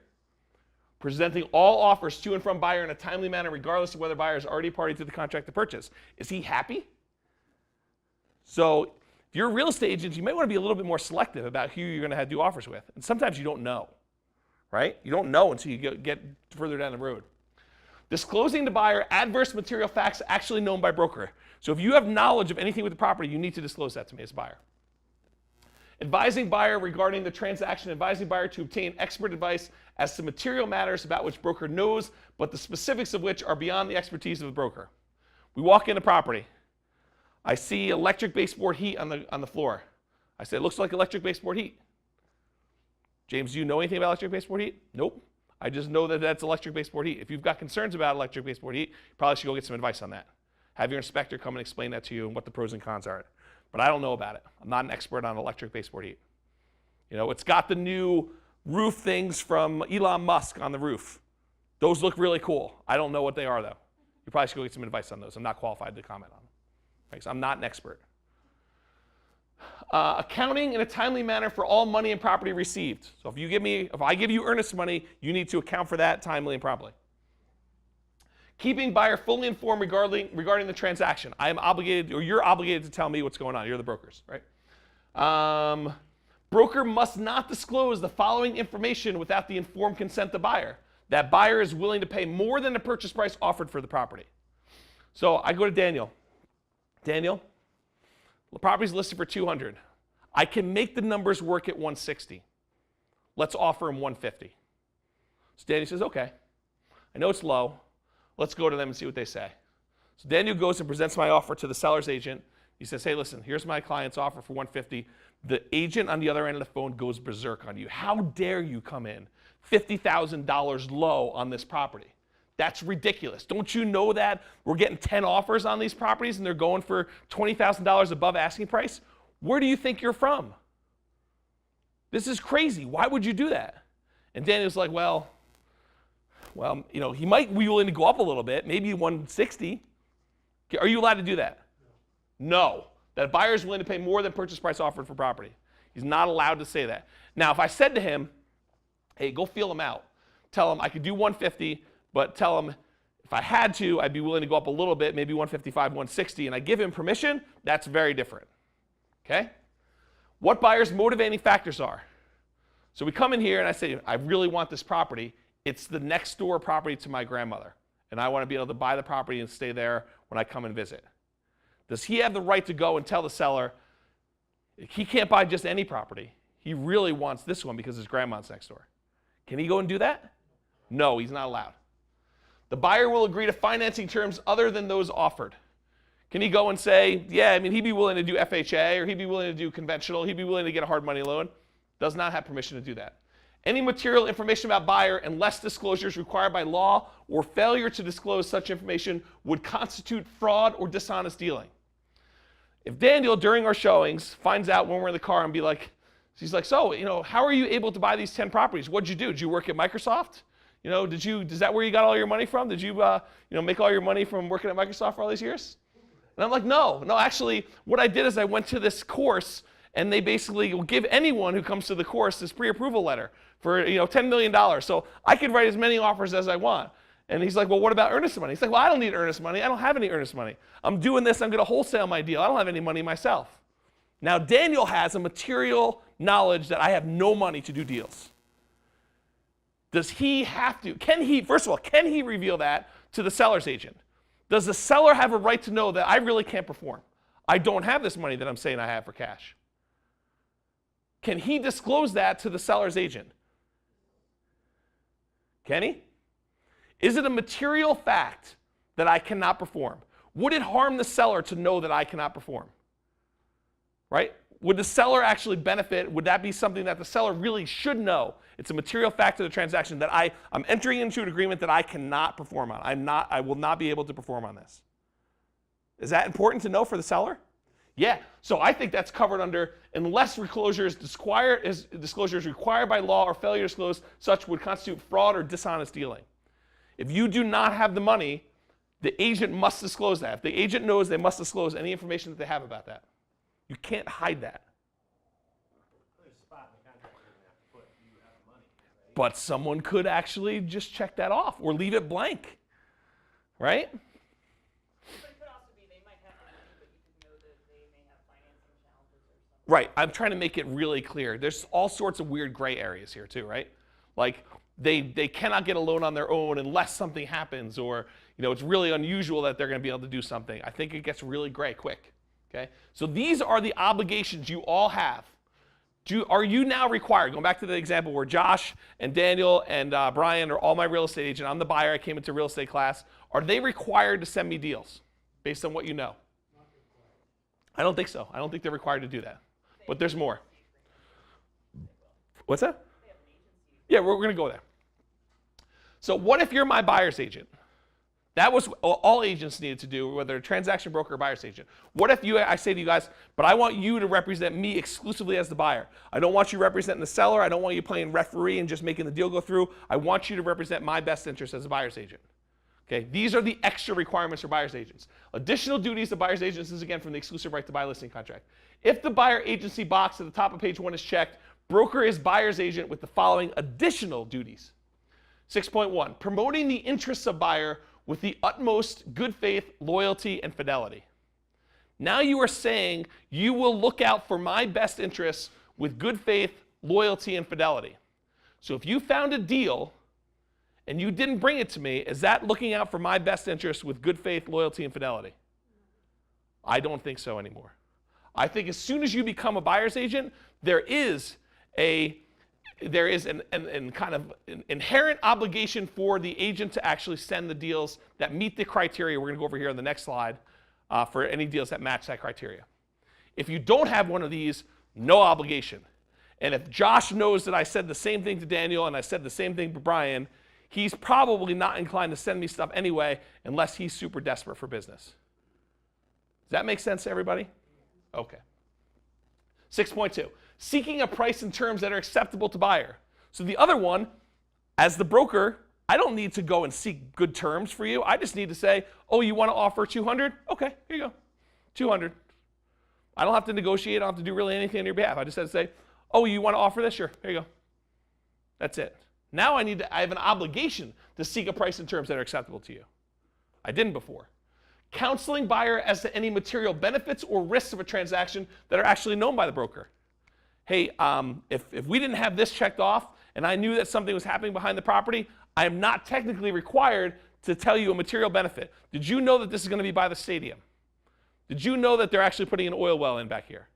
Presenting all offers to and from buyer in a timely manner regardless of whether buyer is already party to the contract to purchase. Is he happy? So if you're a real estate agent, you might want to be a little bit more selective about who you're going to do offers with. And sometimes you don't know, right? You don't know until you get further down the road. Disclosing to buyer adverse material facts actually known by broker. So if you have knowledge of anything with the property, you need to disclose that to me as a buyer. Advising buyer regarding the transaction, advising buyer to obtain expert advice as to material matters about which broker knows, but the specifics of which are beyond the expertise of the broker. We walk into property. I see electric baseboard heat on the floor. I say, it looks like electric baseboard heat. James, do you know anything about electric baseboard heat? Nope. I just know that that's electric baseboard heat. If you've got concerns about electric baseboard heat, you probably should go get some advice on that. Have your inspector come and explain that to you and what the pros and cons are. But I don't know about it. I'm not an expert on electric baseboard heat. You know, it's got the new roof things from Elon Musk on the roof. Those look really cool. I don't know what they are, though. You probably should go get some advice on those. I'm not qualified to comment on them. Right? So I'm not an expert. Accounting in a timely manner for all money and property received. So if I give you earnest money, you need to account for that timely and properly. Keeping buyer fully informed regarding the transaction. I am obligated, or you're obligated to tell me what's going on. You're the brokers, right? Broker must not disclose the following information without the informed consent of buyer. that buyer is willing to pay more than the purchase price offered for the property. So I go to Daniel. Daniel, the property's listed for 200. I can make the numbers work at 160. Let's offer him 150. So Daniel says, okay. I know it's low. Let's go to them and see what they say. So Daniel goes and presents my offer to the seller's agent. He says, hey, listen, here's my client's offer for 150. The agent on the other end of the phone goes berserk on you. How dare you come in $50,000 low on this property? That's ridiculous. Don't you know that we're getting 10 offers on these properties and they're going for $20,000 above asking price? Where do you think you're from? This is crazy. Why would you do that? And Daniel's like, well, you know, he might be willing to go up a little bit, maybe 160. Are you allowed to do that? No. That buyer is willing to pay more than purchase price offered for property. He's not allowed to say that. Now, if I said to him, hey, go feel him out. Tell him I could do 150, but tell him if I had to, I'd be willing to go up a little bit, maybe 155, 160, and I give him permission, that's very different. Okay? What buyers' motivating factors are. So we come in here and I say, I really want this property. It's the next door property to my grandmother, and I want to be able to buy the property and stay there when I come and visit. Does he have the right to go and tell the seller he can't buy just any property? He really wants this one because his grandma's next door. Can he go and do that? No, he's not allowed. The buyer will agree to financing terms other than those offered. Can he go and say, yeah, I mean, he'd be willing to do FHA, or he'd be willing to do conventional, he'd be willing to get a hard money loan? Does not have permission to do that. Any material information about buyer, unless disclosures required by law or failure to disclose such information, would constitute fraud or dishonest dealing. If Daniel, during our showings, finds out when we're in the car and be like, he's like, so, you know, how are you able to buy these 10 properties? What'd you do? Did you work at Microsoft? You know, is that where you got all your money from? Did you, make all your money from working at Microsoft for all these years? And I'm like, no, actually, what I did is I went to this course, and they basically will give anyone who comes to the course this pre-approval letter for, $10 million. So I could write as many offers as I want. And he's like, well, what about earnest money? He's like, well, I don't need earnest money. I don't have any earnest money. I'm doing this. I'm going to wholesale my deal. I don't have any money myself. Now, Daniel has a material knowledge that I have no money to do deals. Does he have to? First of all, can he reveal that to the seller's agent? Does the seller have a right to know that I really can't perform? I don't have this money that I'm saying I have for cash. Can he disclose that to the seller's agent? Can he? Is it a material fact that I cannot perform? Would it harm the seller to know that I cannot perform? Right? Would the seller actually benefit? Would that be something that the seller really should know? It's a material fact of the transaction that I'm entering into an agreement that I cannot perform on. I will not be able to perform on this. Is that important to know for the seller? Yeah. So I think that's covered under unless disclosure is required by law or failure to disclose such would constitute fraud or dishonest dealing. If you do not have the money, the agent must disclose that. If the agent knows, they must disclose any information that they have about that. You can't hide that. There's a spot in the contract where you're going to have to put you have money, right? But someone could actually just check that off or leave it blank, right? But it could also be they might have the money, but you could know that they may have financing challenges or something. Right. I'm trying to make it really clear. There's all sorts of weird gray areas here too, right? Like they cannot get a loan on their own unless something happens, or it's really unusual that they're going to be able to do something. I think it gets really gray quick. Okay? So these are the obligations you all have. Are you now required, going back to the example where Josh and Daniel and Brian are all my real estate agent, I'm the buyer, I came into real estate class, are they required to send me deals based on what you know? I don't think so. I don't think they're required to do that. But there's more. What's that? Yeah, we're going to go there. So what if you're my buyer's agent? That was all agents needed to do, whether a transaction broker or buyer's agent. What if I say to you guys, but I want you to represent me exclusively as the buyer. I don't want you representing the seller. I don't want you playing referee and just making the deal go through. I want you to represent my best interest as a buyer's agent. Okay, these are the extra requirements for buyer's agents. Additional duties of buyer's agents is again from the exclusive right to buy listing contract. If the buyer agency box at the top of page 1 is checked, broker is buyer's agent with the following additional duties. 6.1, promoting the interests of buyer with the utmost good faith, loyalty, and fidelity. Now you are saying you will look out for my best interests with good faith, loyalty, and fidelity. So if you found a deal and you didn't bring it to me, is that looking out for my best interest with good faith, loyalty, and fidelity? I don't think so anymore. I think as soon as you become a buyer's agent, there is an kind of an inherent obligation for the agent to actually send the deals that meet the criteria. We're going to go over here on the next slide for any deals that match that criteria. If you don't have one of these, no obligation. And if Josh knows that I said the same thing to Daniel and I said the same thing to Brian, he's probably not inclined to send me stuff anyway unless he's super desperate for business. Does that make sense to everybody? Okay. 6.2, seeking a price and terms that are acceptable to buyer. So the other one, as the broker, I don't need to go and seek good terms for you. I just need to say, oh, you want to offer 200? Okay, here you go, 200. I don't have to negotiate. I don't have to do really anything on your behalf. I just have to say, oh, you want to offer this? Sure, here you go. That's it. Now I have an obligation to seek a price and terms that are acceptable to you. I didn't before. Counseling buyer as to any material benefits or risks of a transaction that are actually known by the broker. Hey, if we didn't have this checked off and I knew that something was happening behind the property, I am not technically required to tell you a material benefit. Did you know that this is going to be by the stadium? Did you know that they're actually putting an oil well in back here?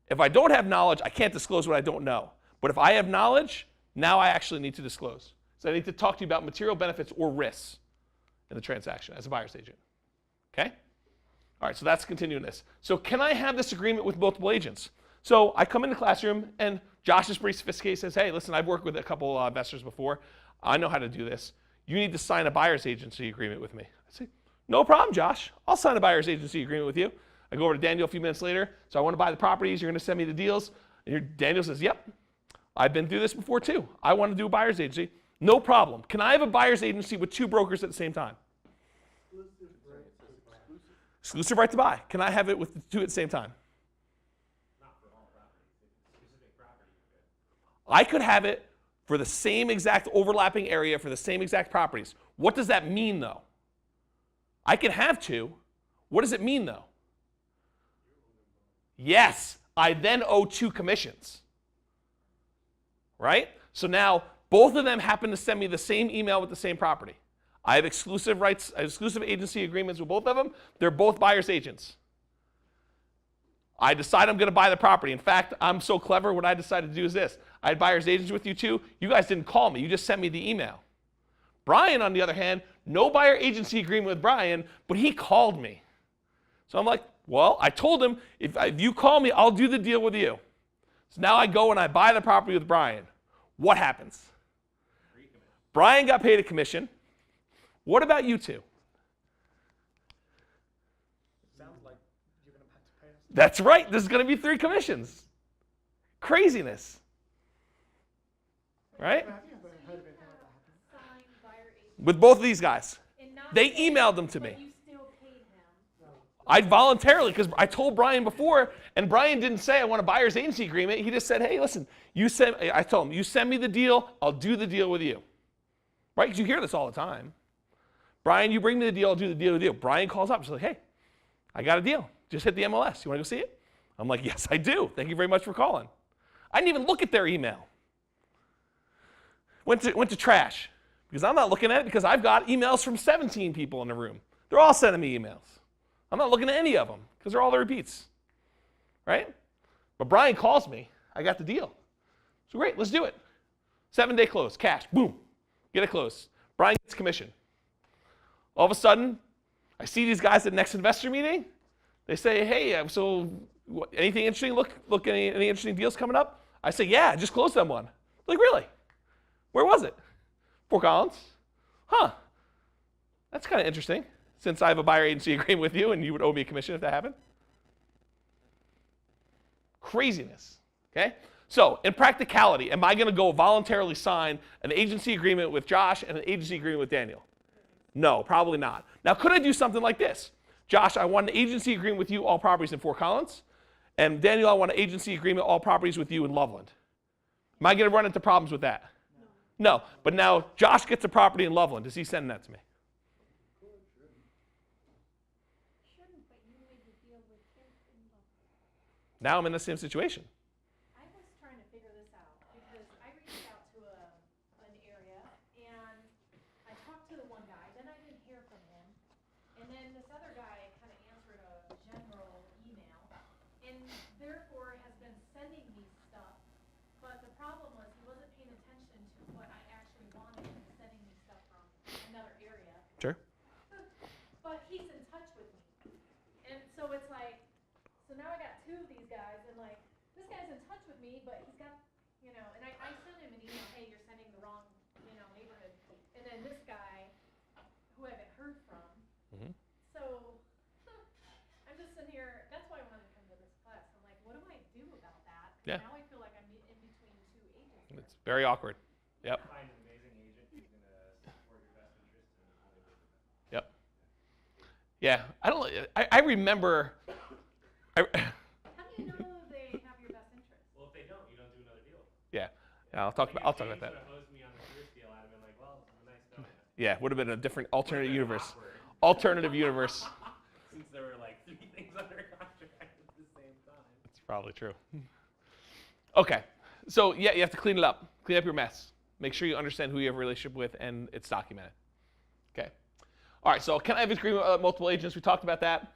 If I don't have knowledge, I can't disclose what I don't know. But if I have knowledge, now I actually need to disclose. So I need to talk to you about material benefits or risks in the transaction as a buyer's agent. Okay? All right, so that's continuing this. So can I have this agreement with multiple agents? So I come in the classroom and Josh is pretty sophisticated, says, hey, listen, I've worked with a couple investors before. I know how to do this. You need to sign a buyer's agency agreement with me. I say, no problem, Josh. I'll sign a buyer's agency agreement with you. I go over to Daniel a few minutes later. So I want to buy the properties. You're going to send me the deals. And Daniel says, yep, I've been through this before too. I want to do a buyer's agency. No problem. Can I have a buyer's agency with two brokers at the same time? Exclusive right to buy. Can I have it with the two at the same time? Not for all properties. If it's specific property, you could. I could have it for the same exact overlapping area for the same exact properties. What does that mean though? I can have two. What does it mean though? Yes, I then owe 2 commissions. Right? So now both of them happen to send me the same email with the same property. I have exclusive rights, exclusive agency agreements with both of them. They're both buyer's agents. I decide I'm going to buy the property. In fact, I'm so clever, what I decided to do is this. I had buyer's agents with you too. You guys didn't call me. You just sent me the email. Brian, on the other hand, no buyer agency agreement with Brian, but he called me. So I'm like, well, I told him, if you call me, I'll do the deal with you. So now I go and I buy the property with Brian. What happens? Brian got paid a commission. What about you two? Sounds like you're going to have to pay us. That's right. This is going to be 3 commissions. Craziness. Right? Sign buyer agent. With both of these guys. And not They say, emailed them to but me. you still paid him. I voluntarily, because I told Brian before, and Brian didn't say I want a buyer's agency agreement. He just said, hey, listen, I told him, you send me the deal, I'll do the deal with you. Right? Because you hear this all the time. Brian, you bring me the deal, I'll do the deal with you. Brian calls up, he's like, hey, I got a deal. Just hit the MLS. You want to go see it? I'm like, yes, I do. Thank you very much for calling. I didn't even look at their email. Went to trash. Because I'm not looking at it because I've got emails from 17 people in the room. They're all sending me emails. I'm not looking at any of them because they're all the repeats. Right? But Brian calls me. I got the deal. So great, let's do it. 7-day close, cash, boom. Get it closed. Brian gets commission. All of a sudden, I see these guys at the next investor meeting. They say, hey, so anything interesting? Look, any interesting deals coming up? I say, yeah, I just closed on one. Like, really? Where was it? Fort Collins. Huh. That's kind of interesting, since I have a buyer agency agreement with you and you would owe me a commission if that happened. Craziness, okay? So, in practicality, am I going to go voluntarily sign an agency agreement with Josh and an agency agreement with Daniel? No, probably not. Now, could I do something like this? Josh, I want an agency agreement with you, all properties in Fort Collins. And Daniel, I want an agency agreement, all properties with you in Loveland. Am I going to run into problems with that? No. But now Josh gets a property in Loveland. Does he send that to me? Shouldn't, but you made the deal with him in the. Now I'm in the same situation. I was trying to figure this out because I reached out to an area and then this other guy kind of answered a general email, and therefore has been sending me stuff. But the problem was he wasn't paying attention to what I actually wanted and sending me stuff from another area. Sure. But he's in touch with me. And so it's like, so now I got two of these guys, and like, this guy's in touch with me, but he's got, and I sent him an email, hey, you're sending the wrong, neighborhood. And then this guy, who I haven't heard from. Mhm. So, I'm just sitting here, that's why I wanted to come to this class. I'm like, what do I do about that? Yeah. Now I feel like I'm in between two agents. here. It's very awkward. Yep. Find an amazing agent who's going to support your best interest and only work with them. Yep. Yeah. I remember. How do you know they have your best interest? Well, if they don't, you don't do another deal. Yeah. I'll talk about that. If James would have hosed me on the first deal, I'd have been like, well, it's a nice donut. Yeah, would have been a different alternative Would've been universe. awkward. Alternative universe. Since there were like 3 things under contract at the same time. That's probably true. Okay. So yeah, you have to clean it up. Clean up your mess. Make sure you understand who you have a relationship with and it's documented. Okay. All right, so can I have an agreement with multiple agents? We talked about that.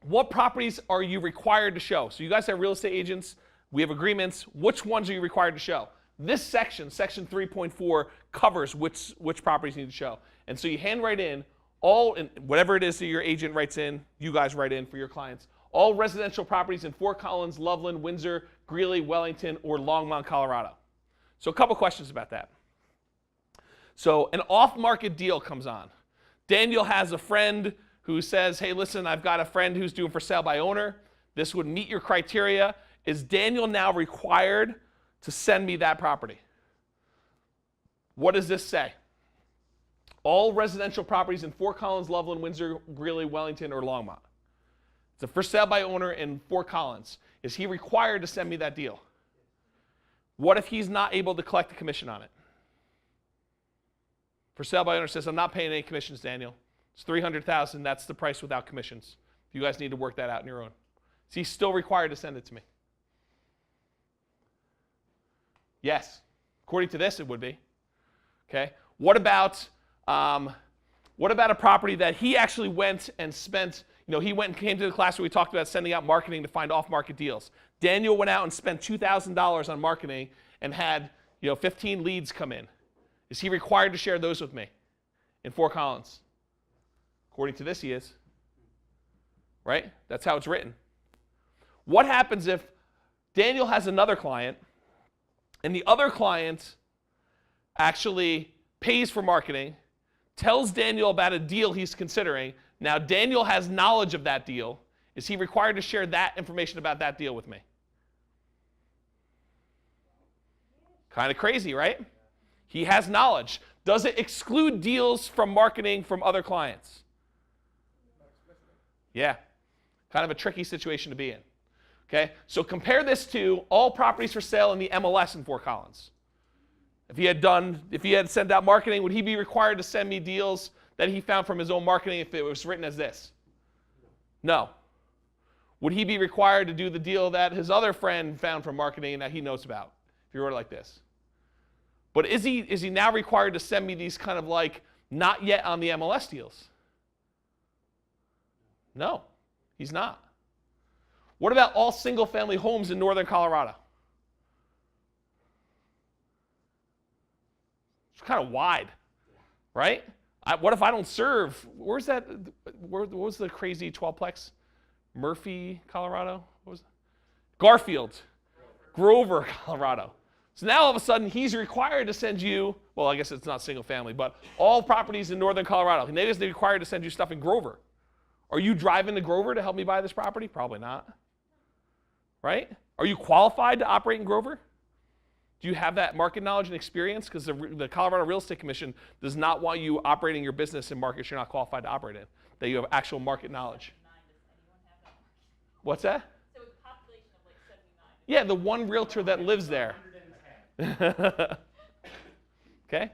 What properties are you required to show? So you guys have real estate agents. We have agreements. Which ones are you required to show? This section, section 3.4, covers which properties you need to show. And so you handwrite in whatever it is that your agent writes in, you guys write in for your clients. All residential properties in Fort Collins, Loveland, Windsor, Greeley, Wellington, or Longmont, Colorado. So a couple questions about that. So an off-market deal comes on. Daniel has a friend who says, hey, listen, I've got a friend who's doing for sale by owner. This would meet your criteria. Is Daniel now required to send me that property? What does this say? All residential properties in Fort Collins, Loveland, Windsor, Greeley, Wellington, or Longmont. It's a for sale by owner in Fort Collins. Is he required to send me that deal? What if he's not able to collect a commission on it? For sale by owner says, I'm not paying any commissions, Daniel. It's $300,000. That's the price without commissions. You guys need to work that out on your own. Is he still required to send it to me? Yes. According to this, it would be. Okay. What about a property that he actually went and spent? He went and came to the class where we talked about sending out marketing to find off-market deals. Daniel went out and spent $2,000 on marketing and had 15 leads come in. Is he required to share those with me in Fort Collins? According to this, he is. Right? That's how it's written. What happens if Daniel has another client and the other client actually pays for marketing, tells Daniel about a deal he's considering? Now, Daniel has knowledge of that deal. Is he required to share that information about that deal with me? Kind of crazy, right? He has knowledge. Does it exclude deals from marketing from other clients? Yeah. Kind of a tricky situation to be in. Okay? So compare this to all properties for sale in the MLS in Fort Collins. If he had sent out marketing, would he be required to send me deals that he found from his own marketing if it was written as this? No. Would he be required to do the deal that his other friend found from marketing that he knows about if he wrote it like this? But is he now required to send me these kind of like not yet on the MLS deals? No, he's not. What about all single-family homes in northern Colorado? It's kind of wide, right? What if I don't serve? Where's that? What was the crazy 12-plex? Murphy, Colorado? What was it? Garfield. Grover, Colorado. So now all of a sudden he's required to send you, well, I guess it's not single family, but all properties in northern Colorado. He is required to send you stuff in Grover. Are you driving to Grover to help me buy this property? Probably not. Right? Are you qualified to operate in Grover? Do you have that market knowledge and experience? Because the Colorado Real Estate Commission does not want you operating your business in markets you're not qualified to operate in, that you have actual market knowledge. What's that? So with a population of like 79. Yeah, the one realtor that lives there. Okay?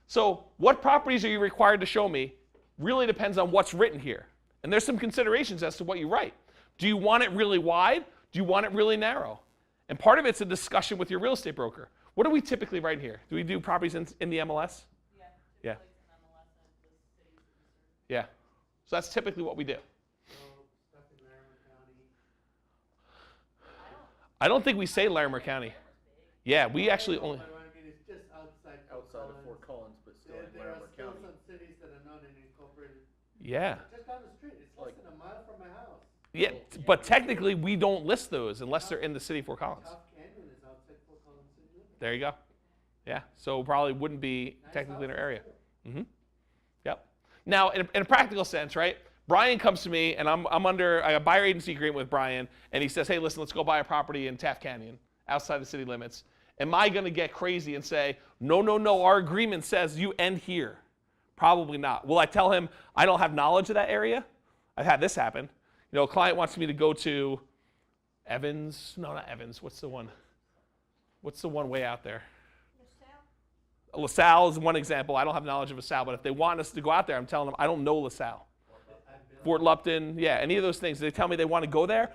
So what properties are you required to show me really depends on what's written here. And there's some considerations as to what you write. Do you want it really wide? Do you want it really narrow? And part of it's a discussion with your real estate broker. What do we typically write here? Do we do properties in the MLS? Yeah. Yeah. Like MLS and the cities that we serve. Yeah. So that's typically what we do. So, stuff in Larimer County. I don't think we say Larimer County. Yeah, we actually only. But what I mean is just outside Outside of Fort Collins, but still in There are Larimer still County. some cities that are not in incorporated. Yeah. Just down the street. It's less Like- than a mile from my house. Yeah, but technically we don't list those unless they're in the city of Fort Collins. South Canyon is outside Fort Collins city limits. There you go. Yeah, so probably wouldn't be Nice technically in our houses, area. too. Yep. Now, in a practical sense, right? Brian comes to me, and I'm under a buyer agency agreement with Brian, and he says, hey, listen, let's go buy a property in Taft Canyon, outside the city limits. Am I going to get crazy and say, no, our agreement says you end here? Probably not. Will I tell him I don't have knowledge of that area? I've had this happen. You know, a client wants me to go to Evans. No, not Evans. What's the one? What's the one way out there? LaSalle? LaSalle is one example. I don't have knowledge of LaSalle, but if they want us to go out there, I'm telling them I don't know LaSalle. Fort Lupton, yeah, any of those things. They tell me they want to go there,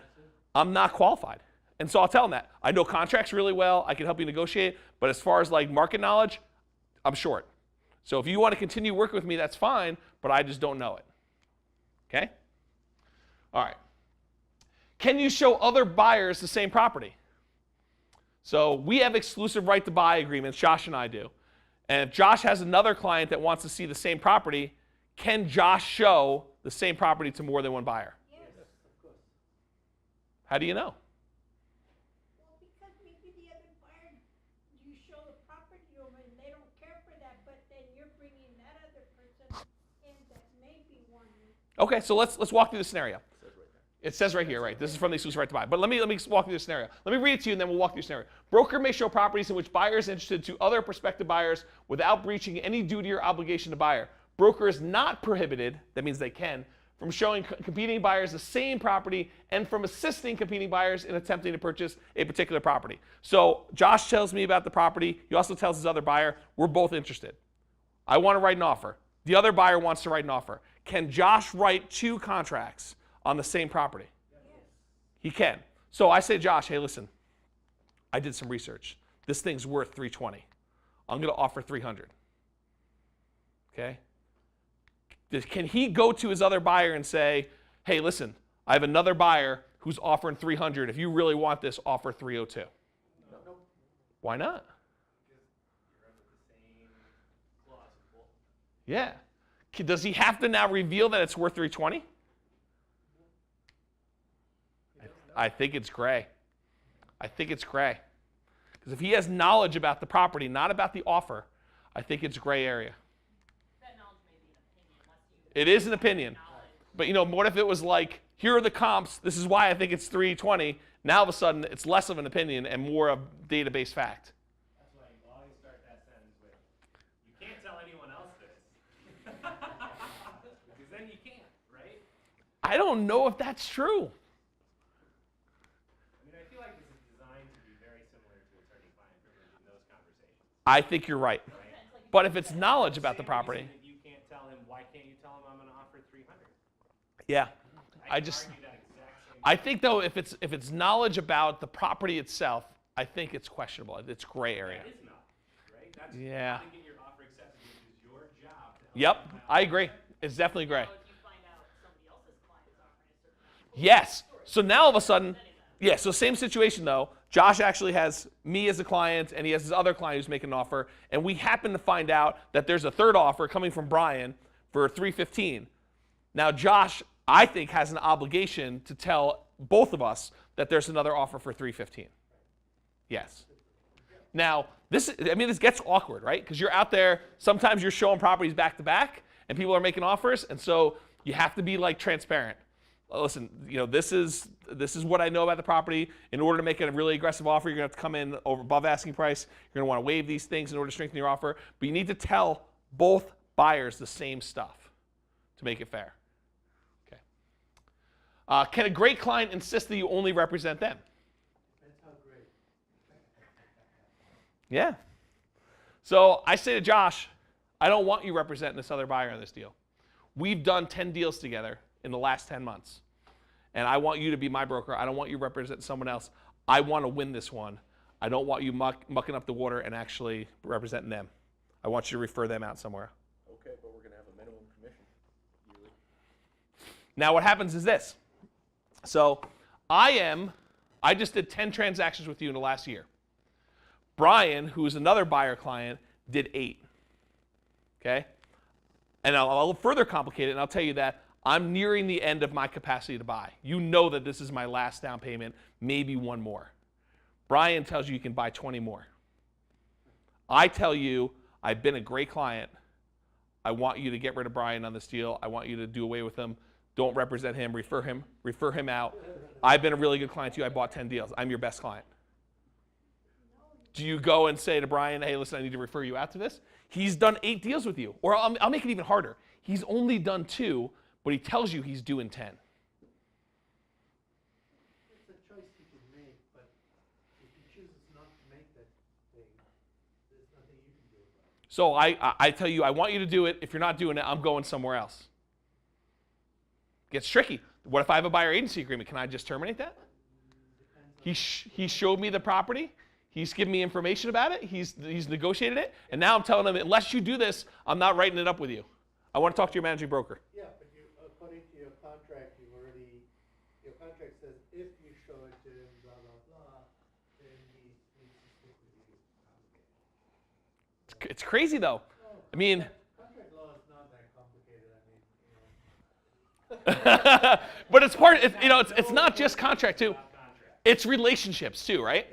I'm not qualified. And so I'll tell them that. I know contracts really well. I can help you negotiate. But as far as like market knowledge, I'm short. So if you want to continue working with me, that's fine, but I just don't know it. Okay? All right. Can you show other buyers the same property? So we have exclusive right to buy agreements, Josh and I do. And if Josh has another client that wants to see the same property, can Josh show the same property to more than one buyer? Yes. How do you know? Well, because maybe the other buyer, you show the property to them and they don't care for that, but then you're bringing that other person in that maybe one. Okay, so let's walk through the scenario. It says right here, right? This is from the exclusive right to buy. But let me walk through the scenario. Let me read it to you, and then we'll walk through the scenario. Broker may show properties in which buyer is interested to other prospective buyers without breaching any duty or obligation to buyer. Broker is not prohibited, that means they can, from showing competing buyers the same property and from assisting competing buyers in attempting to purchase a particular property. So Josh tells me about the property. He also tells his other buyer, we're both interested. I want to write an offer. The other buyer wants to write an offer. Can Josh write 2 contracts on the same property? Yes. He can. So I say, Josh, hey, listen, I did some research. This thing's worth $320. I'm going to offer $300. Okay? Can he go to his other buyer and say, hey, listen, I have another buyer who's offering $300. If you really want this, offer $302. No. Why not? Because you're under the same clause. Well, Yeah. Does he have to now reveal that it's worth $320? I think it's gray. I think it's gray. Because if he has knowledge about the property, not about the offer, I think it's gray area. That knowledge may be an opinion unless you It is an opinion. knowledge. But you know, what if it was like, here are the comps, this is why I think it's 320. Now all of a sudden it's less of an opinion and more of database fact. that's why you always start that sentence with, you can't tell anyone else this. Because then you can't, right? I don't know if that's true. I mean, I feel like this is designed to be very similar to attorney-client privilege in those conversations. I think you're right. But if it's knowledge about the Same property, reason that you can't tell him, why can't you tell him I'm going to offer 300? yeah. I can just, argue that exact same I think though, if it's knowledge about the property itself, I think it's questionable. It's gray area. That is not, right? That's Yeah. how to get your offer accepted, which is your job to help Yep, them out. I agree. It's definitely gray. Now, if you find out somebody else's client is offering a certain amount, Yes. So now all of a sudden, yeah, so same situation though. Josh actually has me as a client and he has his other client who's making an offer. And we happen to find out that there's a third offer coming from Brian for $315. Now Josh, I think, has an obligation to tell both of us that there's another offer for $315. Yes. Now, this gets awkward, right? Because you're out there, sometimes you're showing properties back to back and people are making offers. And so you have to be like transparent. Listen, you know, this is what I know about the property. In order to make it a really aggressive offer, you're going to have to come in over above asking price. You're going to want to waive these things in order to strengthen your offer. But you need to tell both buyers the same stuff to make it fair. Okay. Can a great client insist that you only represent them? That's how great. Yeah. So I say to Josh, I don't want you representing this other buyer in this deal. We've done 10 deals together in the last 10 months. And I want you to be my broker. I don't want you representing someone else. I want to win this one. I don't want you mucking up the water and actually representing them. I want you to refer them out somewhere. Okay, but we're going to have a minimum commission yearly. Now what happens is this. So I just did 10 transactions with you in the last year. Brian, who is another buyer client, did 8. Okay? And I'll further complicate it, and I'll tell you that I'm nearing the end of my capacity to buy. You know that this is my last down payment, maybe one more. Brian tells you can buy 20 more. I tell you, I've been a great client. I want you to get rid of Brian on this deal. I want you to do away with him. Don't represent him. Refer him out. I've been a really good client to you. I bought 10 deals. I'm your best client. Do you go and say to Brian, hey, listen, I need to refer you out to this? He's done 8 deals with you. Or I'll make it even harder. He's only done 2, but he tells you he's doing 10. It's a choice you can make, but if he chooses not to make that thing, there's nothing you can do about it. So I tell you, I want you to do it. If you're not doing it, I'm going somewhere else. Gets tricky. What if I have a buyer agency agreement? Can I just terminate that? He showed me the property. He's given me information about it. He's negotiated it. And now I'm telling him, unless you do this, I'm not writing it up with you. I want to talk to your managing broker. Yeah, but you, according to your contract, your contract says if you show it to him, blah, blah, blah, then he needs to stick with you. It's crazy, though. I mean, Contract law is not that complicated. I mean, but it's it's not just contract, too. It's relationships, too, right?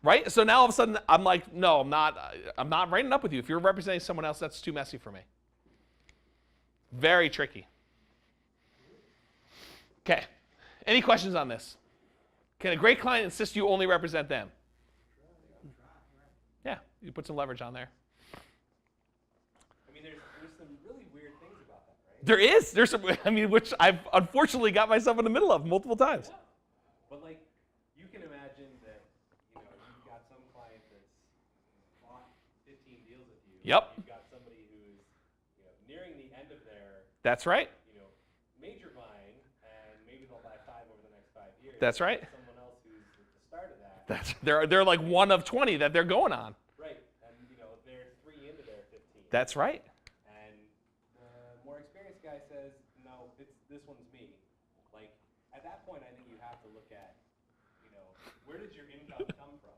Right? So now all of a sudden, I'm like, no, I'm not writing up with you. If you're representing someone else, that's too messy for me. Very tricky. Okay. Any questions on this? Can a great client insist you only represent them? Yeah, you put some leverage on there. I mean, there's some really weird things about that, right? There is. There's some, which I've unfortunately got myself in the middle of multiple times. Yeah. But like, you can imagine that, you've got some client that's bought 15 deals with you. Yep. You've got somebody who's, nearing the end of their, That's right. major buying, and maybe they'll buy 5 over the next 5 years. That's right. Someone else who's at the start of that. They're like one of 20 that they're going on. Right. And, they're 3 into their 15. That's right. And the more experienced guy says, no, this one's me. Like, at that point, I think you have to look at, where did your income come from?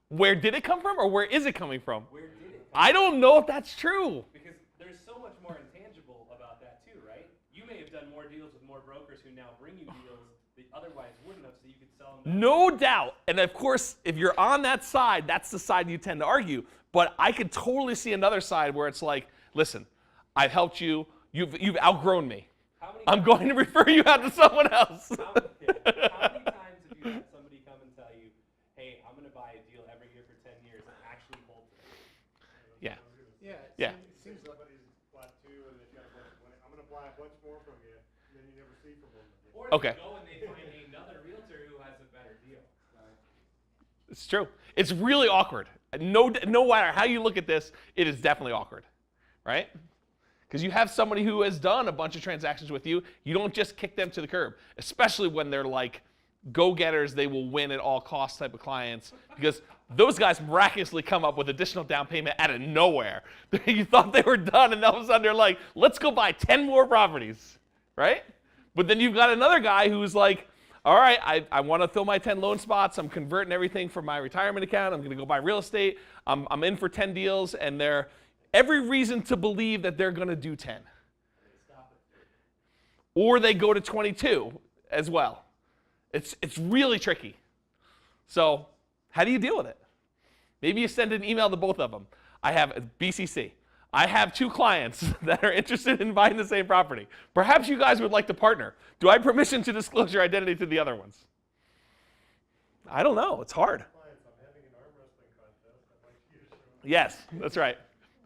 Where did it come from, or where is it coming from? Where did it come I don't know if that's true. Because there's so much more intangible about that too, right? You may have done more deals with more brokers who now bring you deals that otherwise wouldn't have, so you could sell them. No doubt. And of course, if you're on that side, that's the side you tend to argue. But I could totally see another side where it's like, listen, I've helped you. You've outgrown me. I'm going to refer you out to someone else. How many times have you had somebody come and tell you, hey, I'm going to buy a deal every year for 10 years and actually hold to it? Yeah. Yeah. Yeah. It seems like Somebody's bought 2 and they've got a bunch of money. I'm gonna buy a bunch more from you, and then you never see from them again. Or Okay. they go and they find another realtor who has a better deal. It's true. It's really awkward. No matter how you look at this, it is definitely awkward, right? Because you have somebody who has done a bunch of transactions with you. You don't just kick them to the curb, especially when they're like go-getters, they will win at all costs type of clients, because those guys miraculously come up with additional down payment out of nowhere. You thought they were done, and all of a sudden they're like, let's go buy 10 more properties, right? But then you've got another guy who's like, all right, I want to fill my 10 loan spots. I'm converting everything from my retirement account. I'm going to go buy real estate. I'm in for 10 deals, and they're every reason to believe that they're going to do 10. Or they go to 22 as well. It's really tricky. So how do you deal with it? Maybe you send an email to both of them. I have BCC. I have 2 clients that are interested in buying the same property. Perhaps you guys would like to partner. Do I have permission to disclose your identity to the other ones? I don't know. It's hard. Clients, I'm having an arm wrestling contest. I'd like you to show up. Yes, that's right.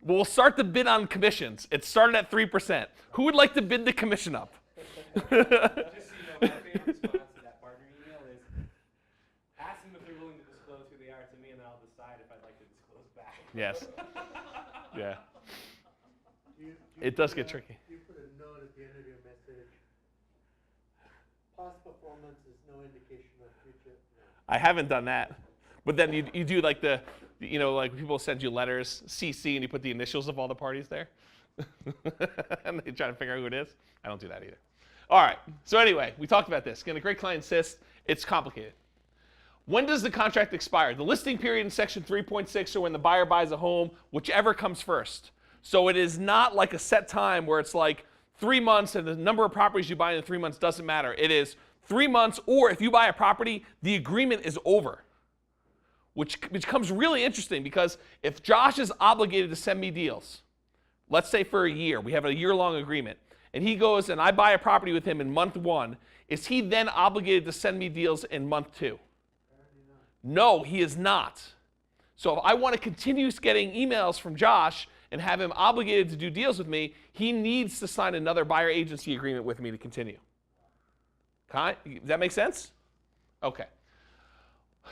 We'll start the bid on commissions. It started at 3%. Who would like to bid the commission up? Just so you know, my favorite response to that partner email is, ask them if they're willing to disclose who they are to me, and then I'll decide if I'd like to disclose back. Yes. Yeah. Do It does put get tricky. You put a note at the end of your message. Past performance is no indication of future. No. I haven't done that. But then you do like like people send you letters, CC, and you put the initials of all the parties there. And they try to figure out who it is. I don't do that either. All right. So anyway, we talked about this. Again, a great client insists. It's complicated. When does the contract expire? The listing period in section 3.6, or when the buyer buys a home, whichever comes first. So it is not like a set time where it's like 3 months and the number of properties you buy in 3 months doesn't matter. It is 3 months, or if you buy a property, the agreement is over. Which becomes really interesting, because if Josh is obligated to send me deals, let's say for a year, we have a year-long agreement, and he goes and I buy a property with him in month 1, is he then obligated to send me deals in month 2? No, he is not. So if I want to continue getting emails from Josh and have him obligated to do deals with me, he needs to sign another buyer agency agreement with me to continue. Does that make sense? Okay.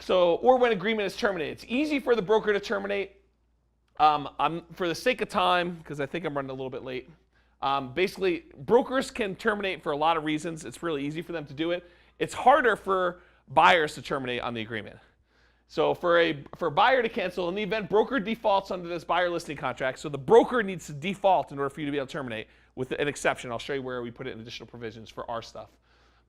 So, or when agreement is terminated. It's easy for the broker to terminate. For the sake of time, because I think I'm running a little bit late, basically, brokers can terminate for a lot of reasons. It's really easy for them to do it. It's harder for buyers to terminate on the agreement. So for a buyer to cancel, in the event broker defaults under this buyer listing contract, so the broker needs to default in order for you to be able to terminate, with an exception. I'll show you where we put it in additional provisions for our stuff.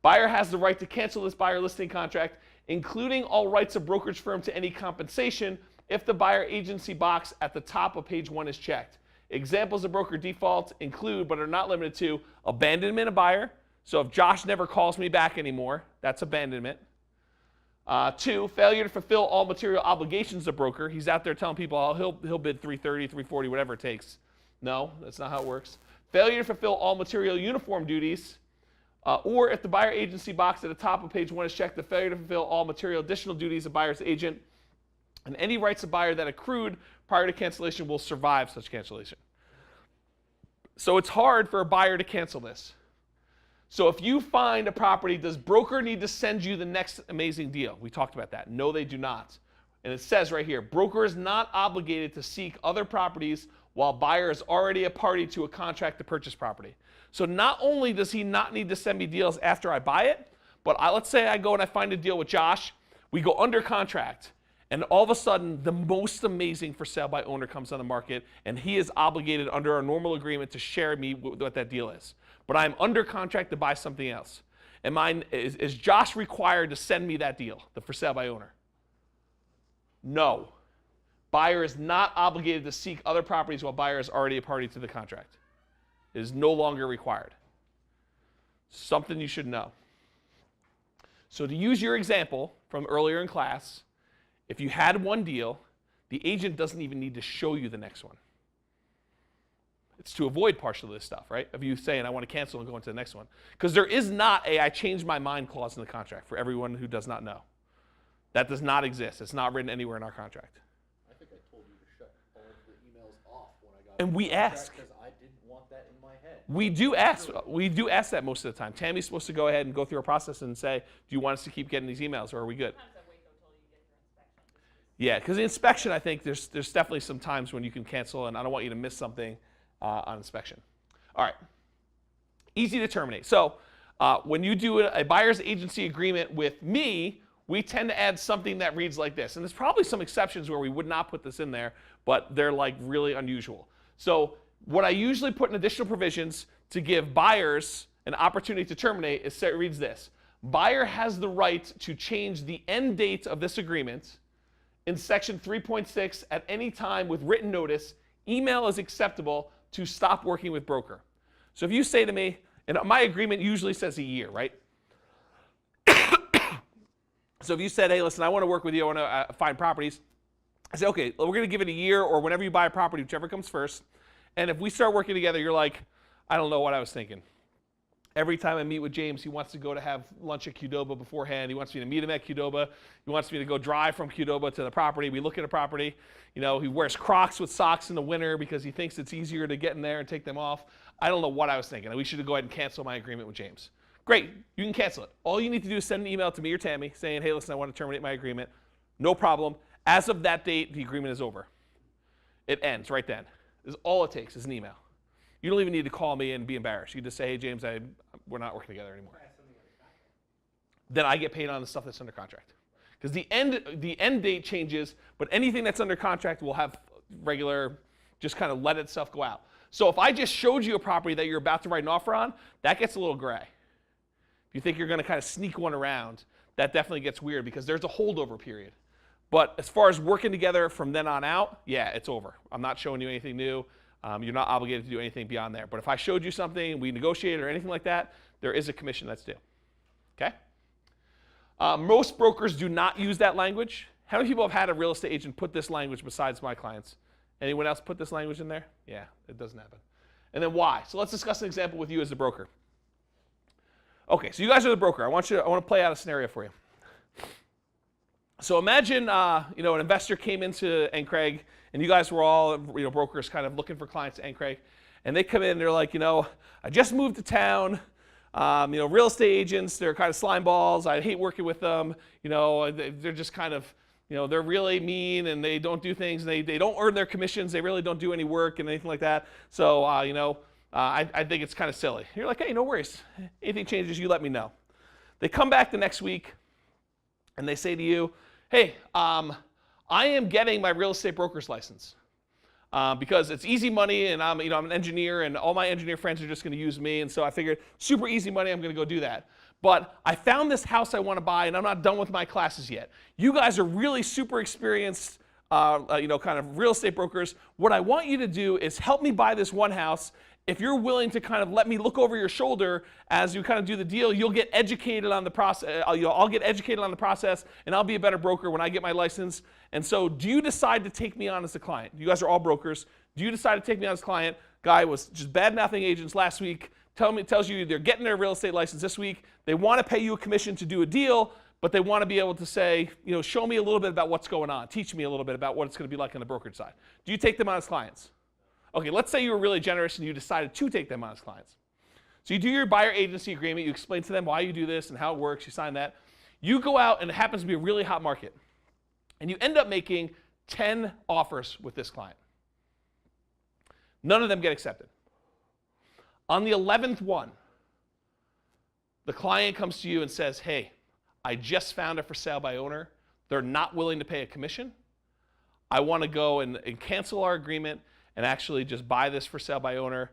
Buyer has the right to cancel this buyer listing contract, including all rights of brokerage firm to any compensation, if the buyer agency box at the top of page 1 is checked. Examples of broker default include, but are not limited to, abandonment of buyer. So if Josh never calls me back anymore, that's abandonment. 2, failure to fulfill all material obligations of broker. He's out there telling people, oh, he'll bid 330, 340, whatever it takes. No, that's not how it works. Failure to fulfill all material uniform duties. Or if the buyer agency box at the top of page 1 is checked, the failure to fulfill all material additional duties of buyer's agent, and any rights of buyer that accrued prior to cancellation will survive such cancellation. So it's hard for a buyer to cancel this. So if you find a property, does broker need to send you the next amazing deal? We talked about that. No, they do not. And it says right here, broker is not obligated to seek other properties while buyer is already a party to a contract to purchase property. So not only does he not need to send me deals after I buy it, but let's say I go and I find a deal with Josh, we go under contract, and all of a sudden the most amazing for sale by owner comes on the market, and he is obligated under our normal agreement to share me what that deal is. But I'm under contract to buy something else. Is Josh required to send me that deal, the for sale by owner? No. Buyer is not obligated to seek other properties while buyer is already a party to the contract. It is no longer required. Something you should know. So to use your example from earlier in class, if you had one deal, the agent doesn't even need to show you the next one. It's to avoid partial this stuff, right? Of you saying, I want to cancel and go into the next one. Because there is not a I changed my mind clause in the contract, for everyone who does not know. That does not exist. It's not written anywhere in our contract. I think I told you to shut all of the emails off when I got And we ask. Because I didn't want that in my head. We do ask. We do ask that most of the time. Tammy's supposed to go ahead and go through a process and say, do you want us to keep getting these emails, or are we good? Sometimes I wait until you get your inspection. Yeah, because the inspection, I think there's definitely some times when you can cancel, and I don't want you to miss something on inspection. All right. Easy to terminate. So when you do a buyer's agency agreement with me, we tend to add something that reads like this. And there's probably some exceptions where we would not put this in there, but they're like really unusual. So what I usually put in additional provisions to give buyers an opportunity to terminate is, it reads this. Buyer has the right to change the end date of this agreement in section 3.6 at any time with written notice. Email is acceptable to stop working with broker. So if you say to me, and my agreement usually says a year, right? So if you said, hey, listen, I want to work with you, I want to find properties, I say, okay, we're going to give it a year, or whenever you buy a property, whichever comes first. And if we start working together, you're like, I don't know what I was thinking. Every time I meet with James, he wants to go to have lunch at Qdoba beforehand. He wants me to meet him at Qdoba. He wants me to go drive from Qdoba to the property. We look at a property. You know, he wears Crocs with socks in the winter because he thinks it's easier to get in there and take them off. I don't know what I was thinking. We should go ahead and cancel my agreement with James. Great, you can cancel it. All you need to do is send an email to me or Tammy saying, hey, listen, I want to terminate my agreement. No problem. As of that date, the agreement is over. It ends right then. This is all it takes is an email. You don't even need to call me and be embarrassed. You just say, hey, James, we're not working together anymore. Then I get paid on the stuff that's under contract. Because the end date changes, but anything that's under contract will have regular, just kind of let itself go out. So if I just showed you a property that you're about to write an offer on, that gets a little gray. you think you're going to kind of sneak one around, that definitely gets weird because there's a holdover period. But as far as working together from then on out, yeah, it's over. I'm not showing you anything new. You're not obligated to do anything beyond there. But if I showed you something, we negotiated or anything like that, there is a commission that's due. Okay? Most brokers do not use that language. How many people have had a real estate agent put this language besides my clients? Anyone else put this language in there? Yeah, it doesn't happen. And then why? So let's discuss an example with you as the broker. Okay, so you guys are the broker. I want to play out a scenario for you. So imagine, an investor came into Craig, and you guys were all, brokers kind of looking for clients at Craig, and they come in and they're like, I just moved to town. Real estate agents, they're kind of slime balls. I hate working with them. They're just kind of, they're really mean and they don't do things. And they don't earn their commissions. They really don't do any work and anything like that. So, I think it's kind of silly. You're like, hey, no worries. Anything changes, you let me know. They come back the next week and they say to you, hey, I am getting my real estate broker's license. Because it's easy money, and I'm an engineer, and all my engineer friends are just going to use me, and so I figured super easy money, I'm going to go do that. But I found this house I want to buy, and I'm not done with my classes yet. You guys are really super experienced, kind of real estate brokers. What I want you to do is help me buy this one house. If you're willing to kind of let me look over your shoulder as you kind of do the deal, you'll get educated on the process. I'll get educated on the process, and I'll be a better broker when I get my license. And so do you decide to take me on as a client? You guys are all brokers. Do you decide to take me on as a client? Guy was just bad-mouthing agents last week. Tells you they're getting their real estate license this week. They want to pay you a commission to do a deal, but they want to be able to say, show me a little bit about what's going on. Teach me a little bit about what it's going to be like on the brokerage side. Do you take them on as clients? Okay, let's say you were really generous and you decided to take them on as clients. So you do your buyer agency agreement, you explain to them why you do this and how it works, you sign that. You go out and it happens to be a really hot market. And you end up making 10 offers with this client. None of them get accepted. On the 11th one, the client comes to you and says, hey, I just found a for sale by owner. They're not willing to pay a commission. I want to go and cancel our agreement and actually just buy this for sale by owner.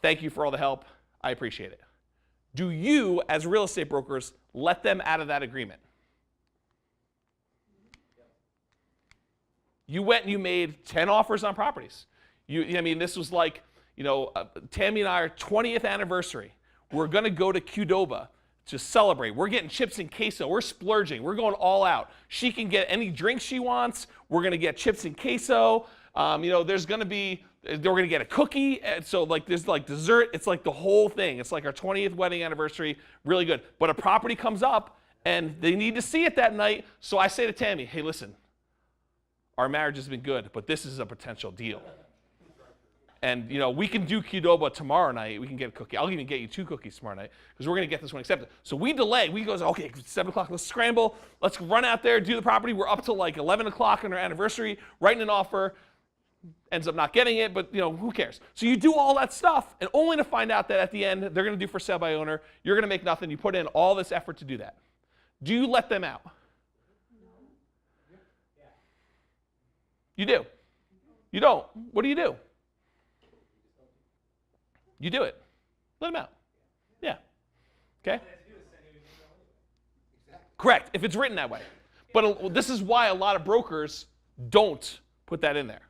Thank you for all the help. I appreciate it. Do you, as real estate brokers, let them out of that agreement? You went and you made 10 offers on properties. This was like, Tammy and our 20th anniversary. We're going to go to Qdoba to celebrate. We're getting chips and queso. We're splurging. We're going all out. She can get any drink she wants. We're going to get chips and queso. There's going to be, we're going to get a cookie. So there's dessert. It's like the whole thing. It's like our 20th wedding anniversary. Really good. But a property comes up and they need to see it that night. So I say to Tammy, hey, listen, our marriage has been good, but this is a potential deal. And, we can do Qdoba tomorrow night. We can get a cookie. I'll even get you 2 cookies tomorrow night because we're going to get this one accepted. So we delay. We go, okay, 7 o'clock, let's scramble. Let's run out there, do the property. We're up till like 11 o'clock on our anniversary, writing an offer. Ends up not getting it, but who cares? So you do all that stuff, and only to find out that at the end, they're going to do for sale by owner. You're going to make nothing. You put in all this effort to do that. Do you let them out? You do. You don't. What do? You do it. Let them out. Yeah. Okay? Correct, if it's written that way. But this is why a lot of brokers don't put that in there.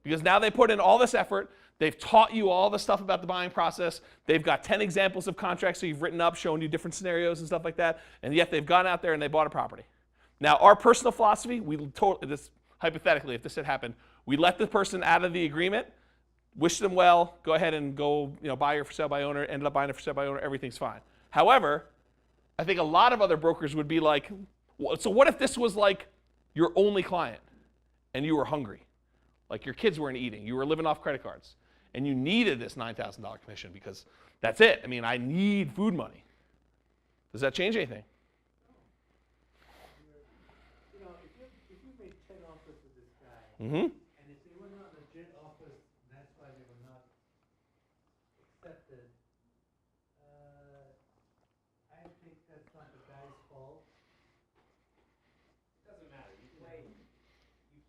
Because now they put in all this effort. They've taught you all the stuff about the buying process. They've got 10 examples of contracts that you've written up, showing you different scenarios and stuff like that. And yet they've gone out there and they bought a property. Now, our personal philosophy, hypothetically, if this had happened, we let the person out of the agreement, wish them well, go ahead and go buy your for sale by owner, ended up buying a for sale by owner, everything's fine. However, I think a lot of other brokers would be like, so what if this was like your only client and you were hungry? Like your kids weren't eating, you were living off credit cards, and you needed this $9,000 commission because that's it. I need food money. Does that change anything? If you made 10 offers to this guy, Mm-hmm. and if they were not legit offers, and that's why they were not accepted, I think that's not the guy's fault. It doesn't matter. You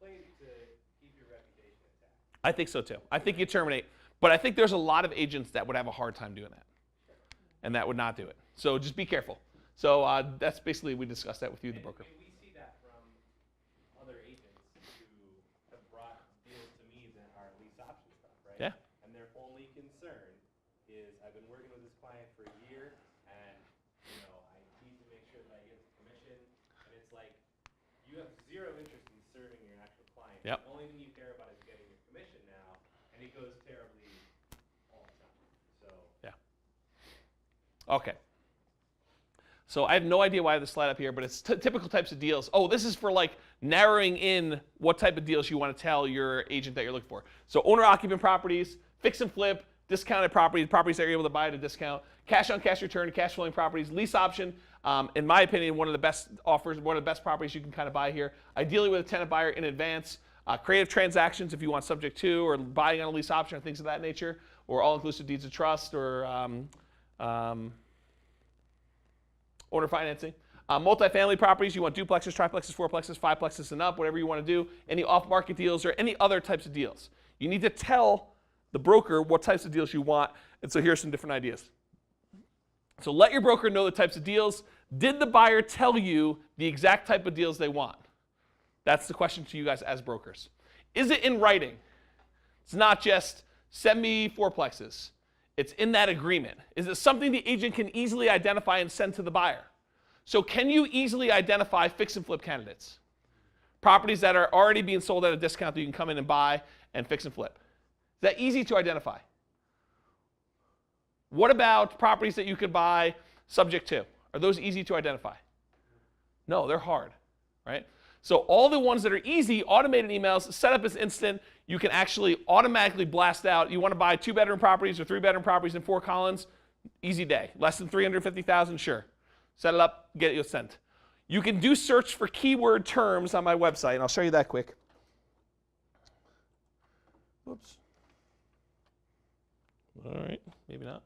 play to keep your reputation intact. I think so too. I think you terminate. But I think there's a lot of agents that would have a hard time doing that. and that would not do it. So just be careful. So that's basically, we discussed that with you, the broker. And we see that from other agents who have brought deals to me that are lease option stuff, right? Yeah. And their only concern is, I've been working with this client for a year, and I need to make sure that I get the commission. And it's like, you have zero interest in serving your actual client. Yep. The only thing you care about is getting your commission now, and it goes terribly all the time. So. Yeah. Okay. So I have no idea why I have this slide up here, but it's typical types of deals. Oh, this is for like narrowing in what type of deals you want to tell your agent that you're looking for. So owner-occupant properties, fix and flip, discounted properties, properties that you're able to buy at a discount, cash-on-cash return, cash flowing properties, lease option. In my opinion, one of the best offers, one of the best properties you can kind of buy here. Ideally with a tenant buyer in advance. Creative transactions if you want subject to or buying on a lease option or things of that nature, or all-inclusive deeds of trust or owner financing. Multifamily properties, you want duplexes, triplexes, fourplexes, fiveplexes and up, whatever you want to do. Any off-market deals or any other types of deals. You need to tell the broker what types of deals you want. And so here's some different ideas. So let your broker know the types of deals. Did the buyer tell you the exact type of deals they want? That's the question to you guys as brokers. Is it in writing? It's not just send me fourplexes. It's in that agreement. Is it something the agent can easily identify and send to the buyer? So can you easily identify fix and flip candidates? Properties that are already being sold at a discount that you can come in and buy and fix and flip. Is that easy to identify? What about properties that you could buy subject to? Are those easy to identify? No, they're hard, right? So all the ones that are easy, automated emails, setup is instant. You can actually automatically blast out. You want to buy 2-bedroom properties or 3-bedroom properties in Fort Collins? Easy day. Less than $350,000, sure. Set it up, get it sent. You can do search for keyword terms on my website, and I'll show you that quick. Whoops. All right, maybe not.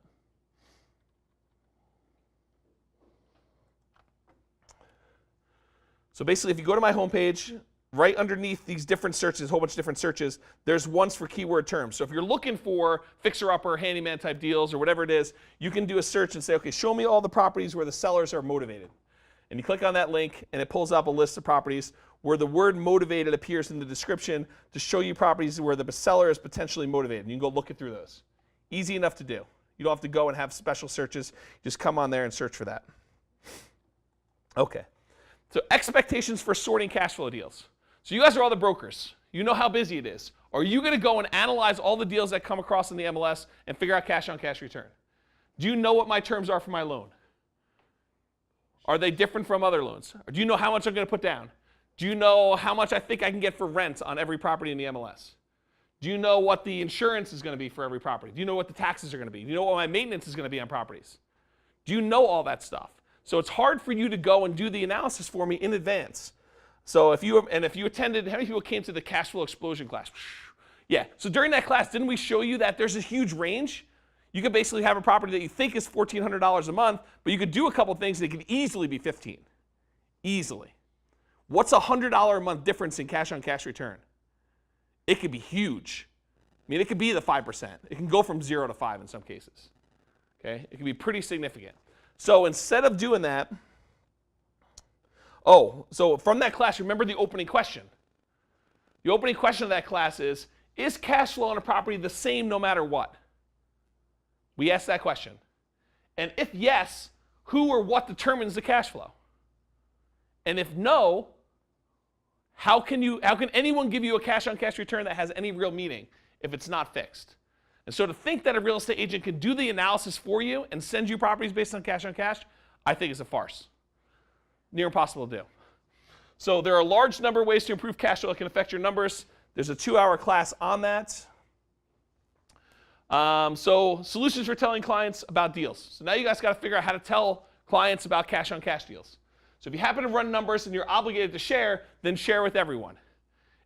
So basically, if you go to my homepage, right underneath these different searches, a whole bunch of different searches, there's ones for keyword terms. So if you're looking for fixer-upper, handyman type deals or whatever it is, you can do a search and say, okay, show me all the properties where the sellers are motivated. And you click on that link, and it pulls up a list of properties where the word motivated appears in the description to show you properties where the seller is potentially motivated. You can go look through those. Easy enough to do. You don't have to go and have special searches. Just come on there and search for that. Okay. So expectations for sorting cash flow deals. So you guys are all the brokers. You know how busy it is. Are you going to go and analyze all the deals that come across in the MLS and figure out cash-on-cash return? Do you know what my terms are for my loan? Are they different from other loans? Or do you know how much I'm going to put down? Do you know how much I think I can get for rent on every property in the MLS? Do you know what the insurance is going to be for every property? Do you know what the taxes are going to be? Do you know what my maintenance is going to be on properties? Do you know all that stuff? So it's hard for you to go and do the analysis for me in advance. So if you attended, how many people came to the cash flow explosion class? Yeah, so during that class, didn't we show you that there's a huge range? You could basically have a property that you think is $1,400 a month, but you could do a couple things that could easily be $1,500. Easily. What's a $100 a month difference in cash-on-cash return? It could be huge. I mean, it could be the 5%. It can go from 0 to 5 in some cases. Okay, it can be pretty significant. So instead of doing that, so from that class, remember the opening question. The opening question of that class is cash flow on a property the same no matter what? We asked that question. And if yes, who or what determines the cash flow? And if no, how can anyone give you a cash-on-cash return that has any real meaning if it's not fixed? And so to think that a real estate agent can do the analysis for you and send you properties based on cash, I think is a farce. Near impossible to do. So there are a large number of ways to improve cash flow that can affect your numbers. There's a 2-hour class on that. So solutions for telling clients about deals. So now you guys got to figure out how to tell clients about cash-on-cash deals. So if you happen to run numbers and you're obligated to share, then share with everyone.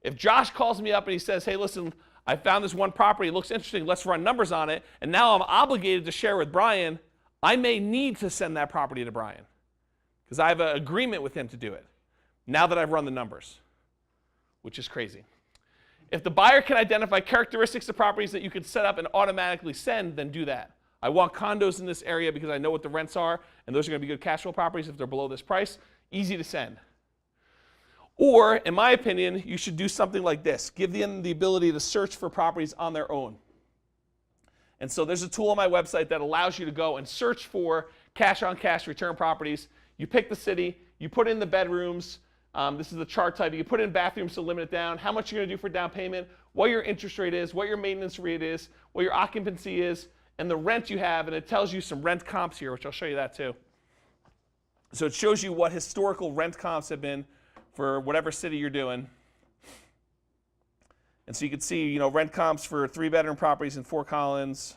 If Josh calls me up and he says, hey, listen, I found this one property, it looks interesting, let's run numbers on it, and now I'm obligated to share with Brian, I may need to send that property to Brian because I have an agreement with him to do it now that I've run the numbers, which is crazy. If the buyer can identify characteristics of properties that you can set up and automatically send, then do that. I want condos in this area because I know what the rents are, and those are going to be good cash flow properties if they're below this price. Easy to send. Or, in my opinion, you should do something like this. Give them the ability to search for properties on their own. And so there's a tool on my website that allows you to go and search for cash-on-cash return properties. You pick the city, you put in the bedrooms. This is the chart type. You put in bathrooms to limit it down, how much you're going to do for down payment, what your interest rate is, what your maintenance rate is, what your occupancy is, and the rent you have, and it tells you some rent comps here, which I'll show you that too. So it shows you what historical rent comps have been for whatever city you're doing. And so you can see, you know, rent comps for 3-bedroom properties in Fort Collins.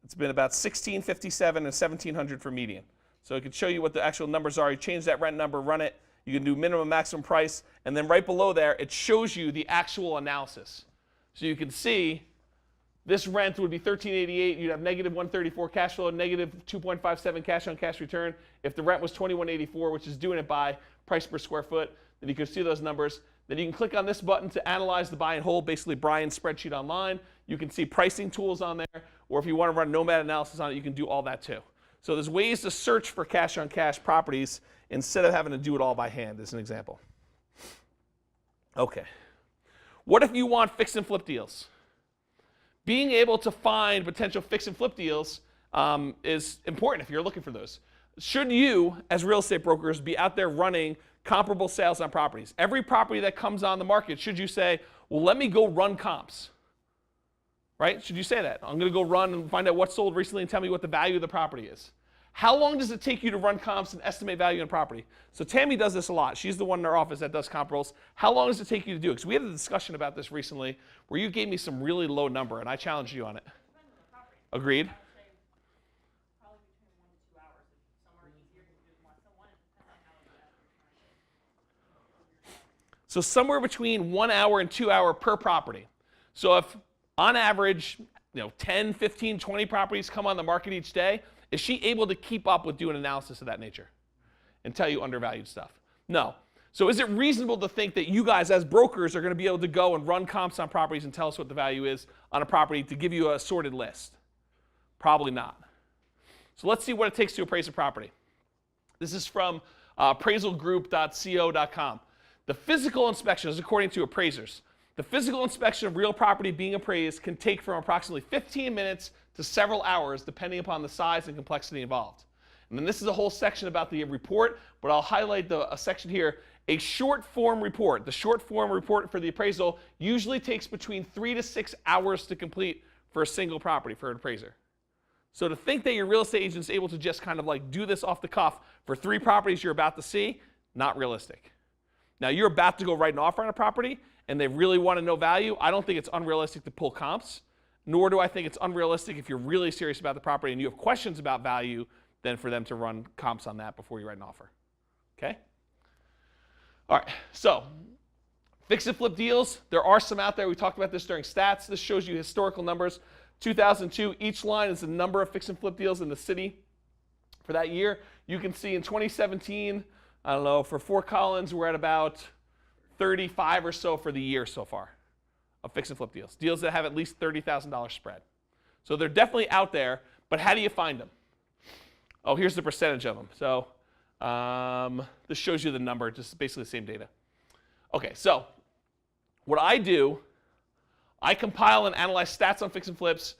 It's been about $1,657 and $1,700 for median. So it can show you what the actual numbers are. You change that rent number, run it. You can do minimum, maximum price, and then right below there, it shows you the actual analysis. So you can see this rent would be $1,388. You'd have negative $134 cash flow, negative $2.57 cash-on-cash return. If the rent was $2,184, which is doing it by price per square foot, then you can see those numbers. Then you can click on this button to analyze the buy and hold, basically Brian's spreadsheet online. You can see pricing tools on there, or if you want to run nomad analysis on it, you can do all that too. So there's ways to search for cash-on-cash properties instead of having to do it all by hand, as an example. Okay. What if you want fix and flip deals? Being able to find potential fix and flip deals is important if you're looking for those. Should you, as real estate brokers, be out there running comparable sales on properties? Every property that comes on the market, should you say, well, let me go run comps? Right? Should you say that? I'm going to go run and find out what sold recently and tell me what the value of the property is. How long does it take you to run comps and estimate value in property? So Tammy does this a lot. She's the one in our office that does comparables. How long does it take you to do it? Because we had a discussion about this recently where you gave me some really low number and I challenged you on it. Depends on the property. Agreed? I would say probably between 1 to 2 hours. If some are easier to do than one. So one, it depends on how in-depth you're trying to. So somewhere between 1 hour and 2 hour per property. So if on average, 10, 15, 20 properties come on the market each day, is she able to keep up with doing analysis of that nature and tell you undervalued stuff? No. So is it reasonable to think that you guys as brokers are going to be able to go and run comps on properties and tell us what the value is on a property to give you a sorted list? Probably not. So let's see what it takes to appraise a property. This is from appraisalgroup.co.com. The physical inspection is according to appraisers. The physical inspection of real property being appraised can take from approximately 15 minutes to several hours, depending upon the size and complexity involved. And then this is a whole section about the report, but I'll highlight a section here. A short form report. The short form report for the appraisal usually takes between 3 to 6 hours to complete for a single property for an appraiser. So to think that your real estate agent is able to just kind of like do this off the cuff for 3 properties you're about to see, not realistic. Now you're about to go write an offer on a property and they really want to know value. I don't think it's unrealistic to pull comps, nor do I think it's unrealistic if you're really serious about the property and you have questions about value, then for them to run comps on that before you write an offer. Okay? All right, so fix and flip deals. There are some out there. We talked about this during stats. This shows you historical numbers. 2002, each line is the number of fix and flip deals in the city for that year. You can see in 2017, I don't know, for Fort Collins, we're at about 35 or so for the year so far of fix and flip deals. Deals that have at least $30,000 spread. So they're definitely out there, but how do you find them? Oh, here's the percentage of them. So this shows you the number, just basically the same data. Okay, so what I do, I compile and analyze stats on fix and flips.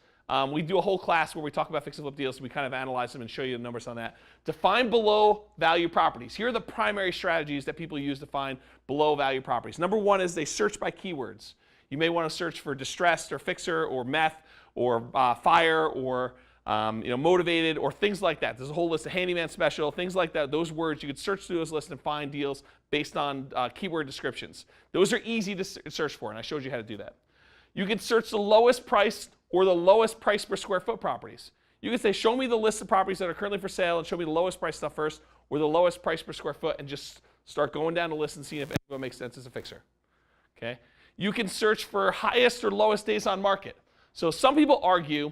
We do a whole class where we talk about fix and flip deals. So we kind of analyze them and show you the numbers on that. To find below value properties, here are the primary strategies that people use to find below value properties. Number one is they search by keywords. You may want to search for distressed or fixer or meth or fire or motivated or things like that. There's a whole list of handyman special, things like that. Those words, you could search through those lists and find deals based on keyword descriptions. Those are easy to search for, and I showed you how to do that. You can search the lowest price or the lowest price per square foot properties. You can say, show me the list of properties that are currently for sale and show me the lowest price stuff first or the lowest price per square foot and just start going down the list and seeing if any of them makes sense as a fixer. Okay? You can search for highest or lowest days on market. So some people argue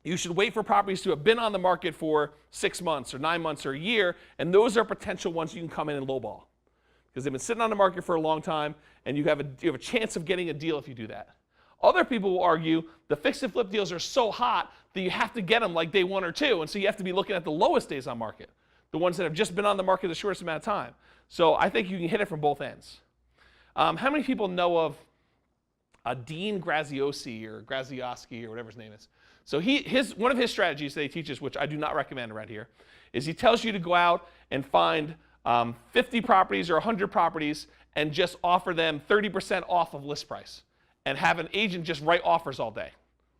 you should wait for properties to have been on the market for 6 months or 9 months or a year, and those are potential ones you can come in and lowball because they've been sitting on the market for a long time and you have a chance of getting a deal if you do that. Other people will argue the fix and flip deals are so hot that you have to get them like day 1 or 2, and so you have to be looking at the lowest days on market, the ones that have just been on the market the shortest amount of time. So I think you can hit it from both ends. How many people know of Dean Graziosi or Grazioski or whatever his name is? So one of his strategies that he teaches, which I do not recommend around here, is he tells you to go out and find 50 properties or 100 properties and just offer them 30% off of list price and have an agent just write offers all day.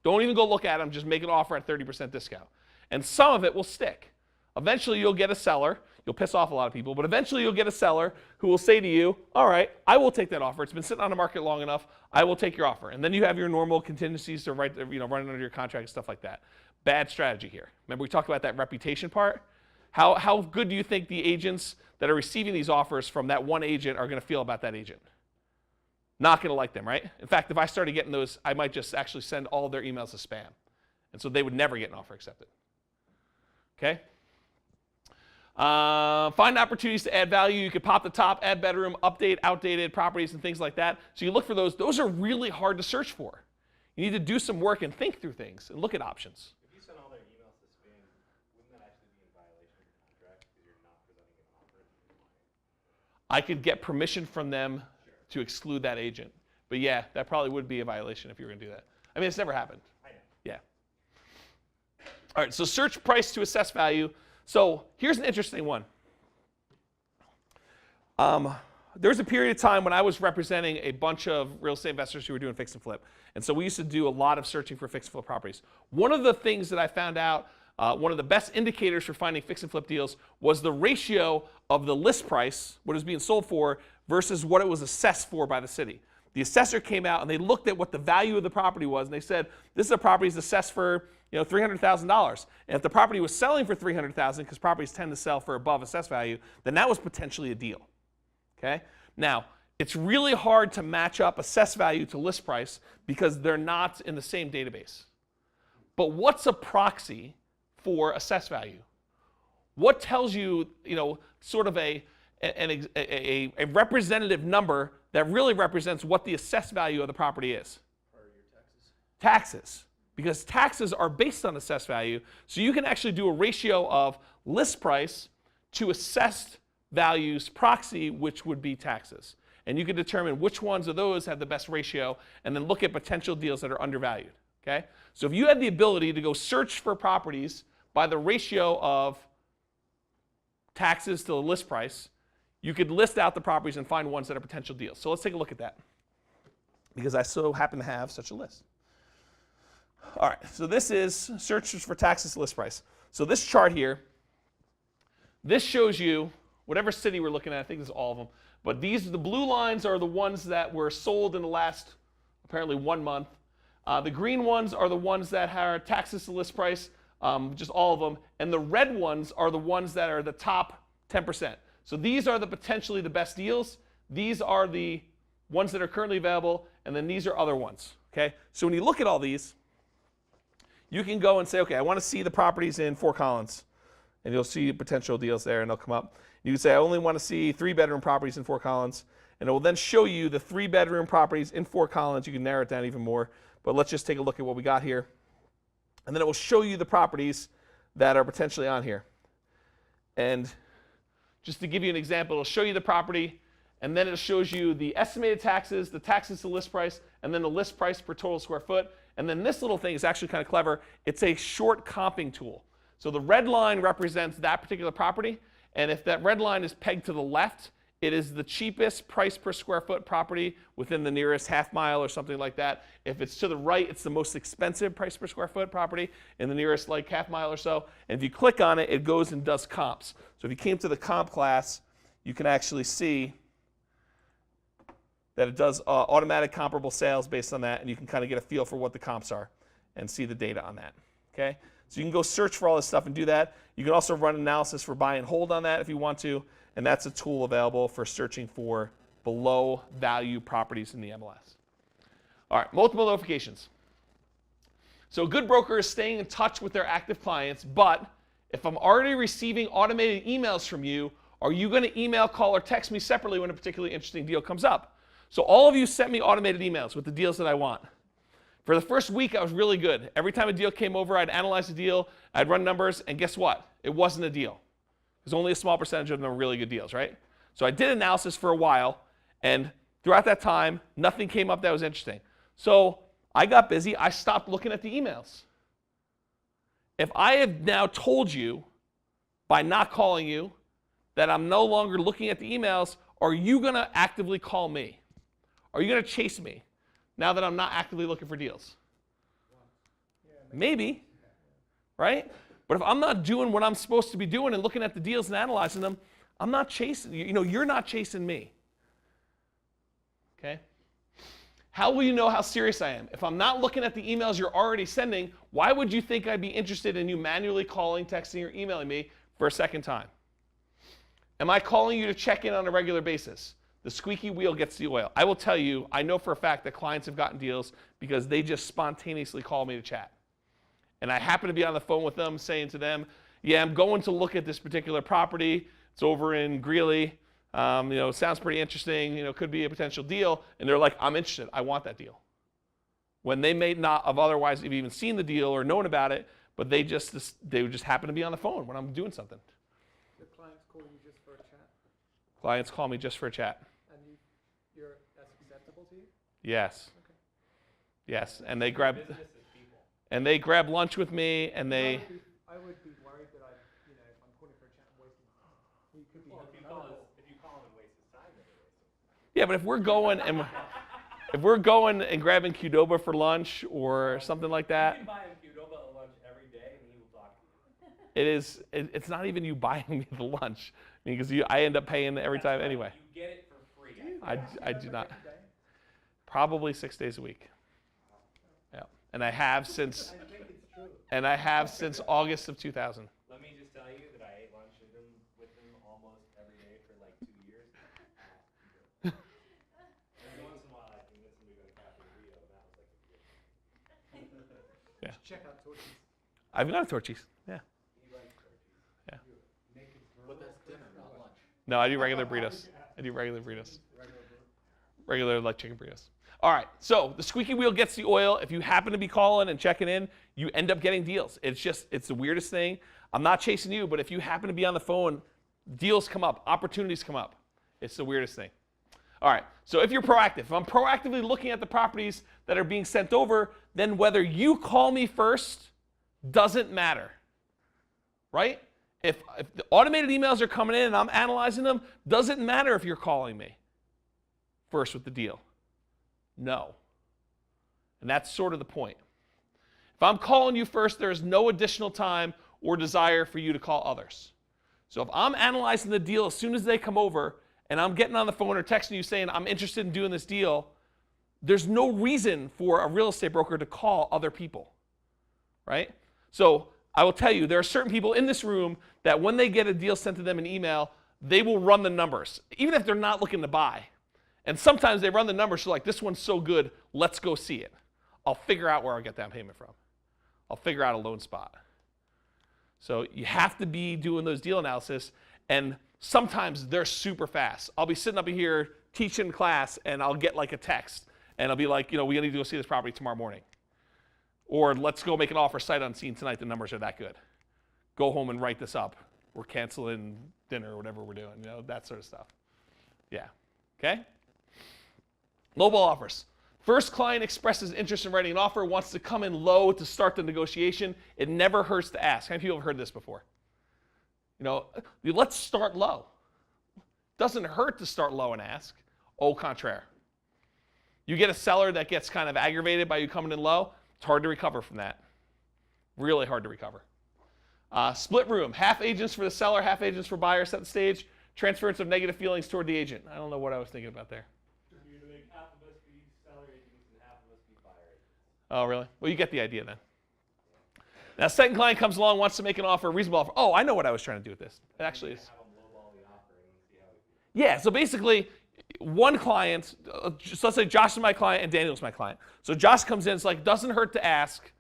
Don't even go look at them, just make an offer at 30% discount. And some of it will stick. Eventually you'll get a seller, you'll piss off a lot of people, but eventually you'll get a seller who will say to you, all right, I will take that offer. It's been sitting on the market long enough, I will take your offer. And then you have your normal contingencies to run under your contract and stuff like that. Bad strategy here. Remember we talked about that reputation part? How good do you think the agents that are receiving these offers from that one agent are going to feel about that agent? Not going to like them, right? In fact, if I started getting those, I might just actually send all their emails as spam. And so they would never get an offer accepted. Okay? Find opportunities to add value. You could pop the top, add bedroom, update outdated properties and things like that. So you look for those. Those are really hard to search for. You need to do some work and think through things and look at options. If you send all their emails to spam, wouldn't that actually be in violation of your contract because you're not presenting an offer to the client? I could get permission from them to exclude that agent. But yeah, that probably would be a violation if you were going to do that. I mean, it's never happened. I know. Yeah. All right, so search price to assess value. So here's an interesting one. There was a period of time when I was representing a bunch of real estate investors who were doing fix and flip. And so we used to do a lot of searching for fix and flip properties. One of the things that I found out, one of the best indicators for finding fix and flip deals was the ratio of the list price, what it was being sold for, versus what it was assessed for by the city. The assessor came out and they looked at what the value of the property was, and they said, this is a property that's assessed for $300,000. And if the property was selling for $300,000, because properties tend to sell for above assessed value, then that was potentially a deal. Okay? Now, it's really hard to match up assessed value to list price because they're not in the same database. But what's a proxy for assessed value? What tells you, sort of a representative number that really represents what the assessed value of the property is? Or your taxes. Taxes. Because taxes are based on assessed value, so you can actually do a ratio of list price to assessed values proxy, which would be taxes. And you can determine which ones of those have the best ratio and then look at potential deals that are undervalued. Okay? So if you had the ability to go search for properties by the ratio of taxes to the list price, you could list out the properties and find ones that are potential deals. So let's take a look at that, because I so happen to have such a list. All right, so this is searches for taxes to list price. So this chart here, this shows you whatever city we're looking at. I think this is all of them. But the blue lines are the ones that were sold in the last, apparently, 1 month. The green ones are the ones that have taxes to list price, just all of them. And the red ones are the ones that are the top 10%. So these are potentially the best deals. These are the ones that are currently available, and then these are other ones. Okay? So when you look at all these, you can go and say, okay, I want to see the properties in Fort Collins. And you'll see potential deals there, and they'll come up. You can say, I only want to see 3-bedroom properties in Fort Collins. And it will then show you the 3-bedroom properties in Fort Collins. You can narrow it down even more. But let's just take a look at what we got here. And then it will show you the properties that are potentially on here. And just to give you an example, it'll show you the property, and then it shows you the estimated taxes, the taxes to list price, and then the list price per total square foot. And then this little thing is actually kind of clever. It's a short comping tool. So the red line represents that particular property, and if that red line is pegged to the left, it is the cheapest price per square foot property within the nearest half mile or something like that. If it's to the right, it's the most expensive price per square foot property in the nearest half mile or so. And if you click on it, it goes and does comps. So if you came to the comp class, you can actually see that it does automatic comparable sales based on that, and you can kind of get a feel for what the comps are and see the data on that. Okay? So you can go search for all this stuff and do that. You can also run analysis for buy and hold on that if you want to, and that's a tool available for searching for below value properties in the MLS. All right, multiple notifications. So a good broker is staying in touch with their active clients, but if I'm already receiving automated emails from you, are you going to email, call, or text me separately when a particularly interesting deal comes up? So all of you sent me automated emails with the deals that I want. For the first week, I was really good. Every time a deal came over, I'd analyze the deal, I'd run numbers, and guess what? It wasn't a deal. Because only a small percentage of them were really good deals, right? So I did analysis for a while, and throughout that time, nothing came up that was interesting. So I got busy. I stopped looking at the emails. If I have now told you by not calling you that I'm no longer looking at the emails, are you going to actively call me? Are you going to chase me now that I'm not actively looking for deals? Maybe, right? But if I'm not doing what I'm supposed to be doing and looking at the deals and analyzing them, I'm not chasing you. You know, you're not chasing me. Okay? How will you know how serious I am? If I'm not looking at the emails you're already sending, why would you think I'd be interested in you manually calling, texting, or emailing me for a second time? Am I calling you to check in on a regular basis? The squeaky wheel gets the oil. I will tell you, I know for a fact that clients have gotten deals because they just spontaneously call me to chat. And I happen to be on the phone with them saying to them, yeah, I'm going to look at this particular property. It's over in Greeley. Sounds pretty interesting. Could be a potential deal. And they're like, I'm interested. I want that deal. When they may not have otherwise even seen the deal or known about it, but they would just happen to be on the phone when I'm doing something. The clients call you just for a chat, Clients call me just for a chat. and that's acceptable to you? Yes. Okay. Yes. And they grab lunch with me, and they. I would be worried that if I'm calling for a chat, I'm wasting time. He could be If you call him and waste his time, then you're wasting time. Yeah, but if we're going and grabbing Qdoba for lunch or something like You that, can buy him Qdoba at lunch every day, and he will talk to you. it's not even you buying me the lunch, because I end up paying every time anyway. You get it for free. I do not. Probably 6 days a week. Yeah, and I have since. I think it's true. And I have since August of 2000. Let me just tell you that I ate lunch with him almost every day for like 2 years. Every once in a while, I convince him to go to Cafe Rio, and that was like a gift. Yeah. check out Torchy's. I've got a Torchy's. Yeah. He likes turkeys. Yeah. But that's dinner, not lunch. No, I do regular burritos. Regular like chicken burritos. All right, so the squeaky wheel gets the oil. If you happen to be calling and checking in, you end up getting deals. It's the weirdest thing. I'm not chasing you, but if you happen to be on the phone, deals come up, opportunities come up. It's the weirdest thing. All right, so if you're proactive, if I'm proactively looking at the properties that are being sent over, then whether you call me first doesn't matter, right? If the automated emails are coming in and I'm analyzing them, doesn't matter if you're calling me first with the deal. No. And that's sort of the point. If I'm calling you first, there's no additional time or desire for you to call others. So if I'm analyzing the deal as soon as they come over and I'm getting on the phone or texting you saying I'm interested in doing this deal, there's no reason for a real estate broker to call other people, right? So I will tell you, there are certain people in this room that when they get a deal sent to them in email, they will run the numbers, even if they're not looking to buy. And sometimes they run the numbers, so like, this one's so good, let's go see it. I'll figure out where I'll get down payment from. I'll figure out a loan spot. So you have to be doing those deal analysis, and sometimes they're super fast. I'll be sitting up here teaching class, and I'll get like a text, and I'll be like, we need to go see this property tomorrow morning. Or let's go make an offer sight unseen tonight, the numbers are that good. Go home and write this up. We're canceling dinner or whatever we're doing, that sort of stuff. Yeah, okay? Lowball offers. First client expresses interest in writing an offer, wants to come in low to start the negotiation. It never hurts to ask. How many people have heard this before? Let's start low. Doesn't hurt to start low and ask. Au contraire. You get a seller that gets kind of aggravated by you coming in low, it's hard to recover from that. Really hard to recover. Split room. Half agents for the seller, half agents for buyer. Set the stage. Transference of negative feelings toward the agent. I don't know what I was thinking about there. You make half of us be seller agents and half of us be buyer agents. Oh, really? Well, you get the idea then. Now, second client comes along, wants to make an offer, a reasonable offer. Oh, I know what I was trying to do with this. It actually is. Have them lowball the offer and see how we do. Yeah, so basically, one client, so let's say Josh is my client and Daniel's my client. So Josh comes in, it's like, doesn't hurt to ask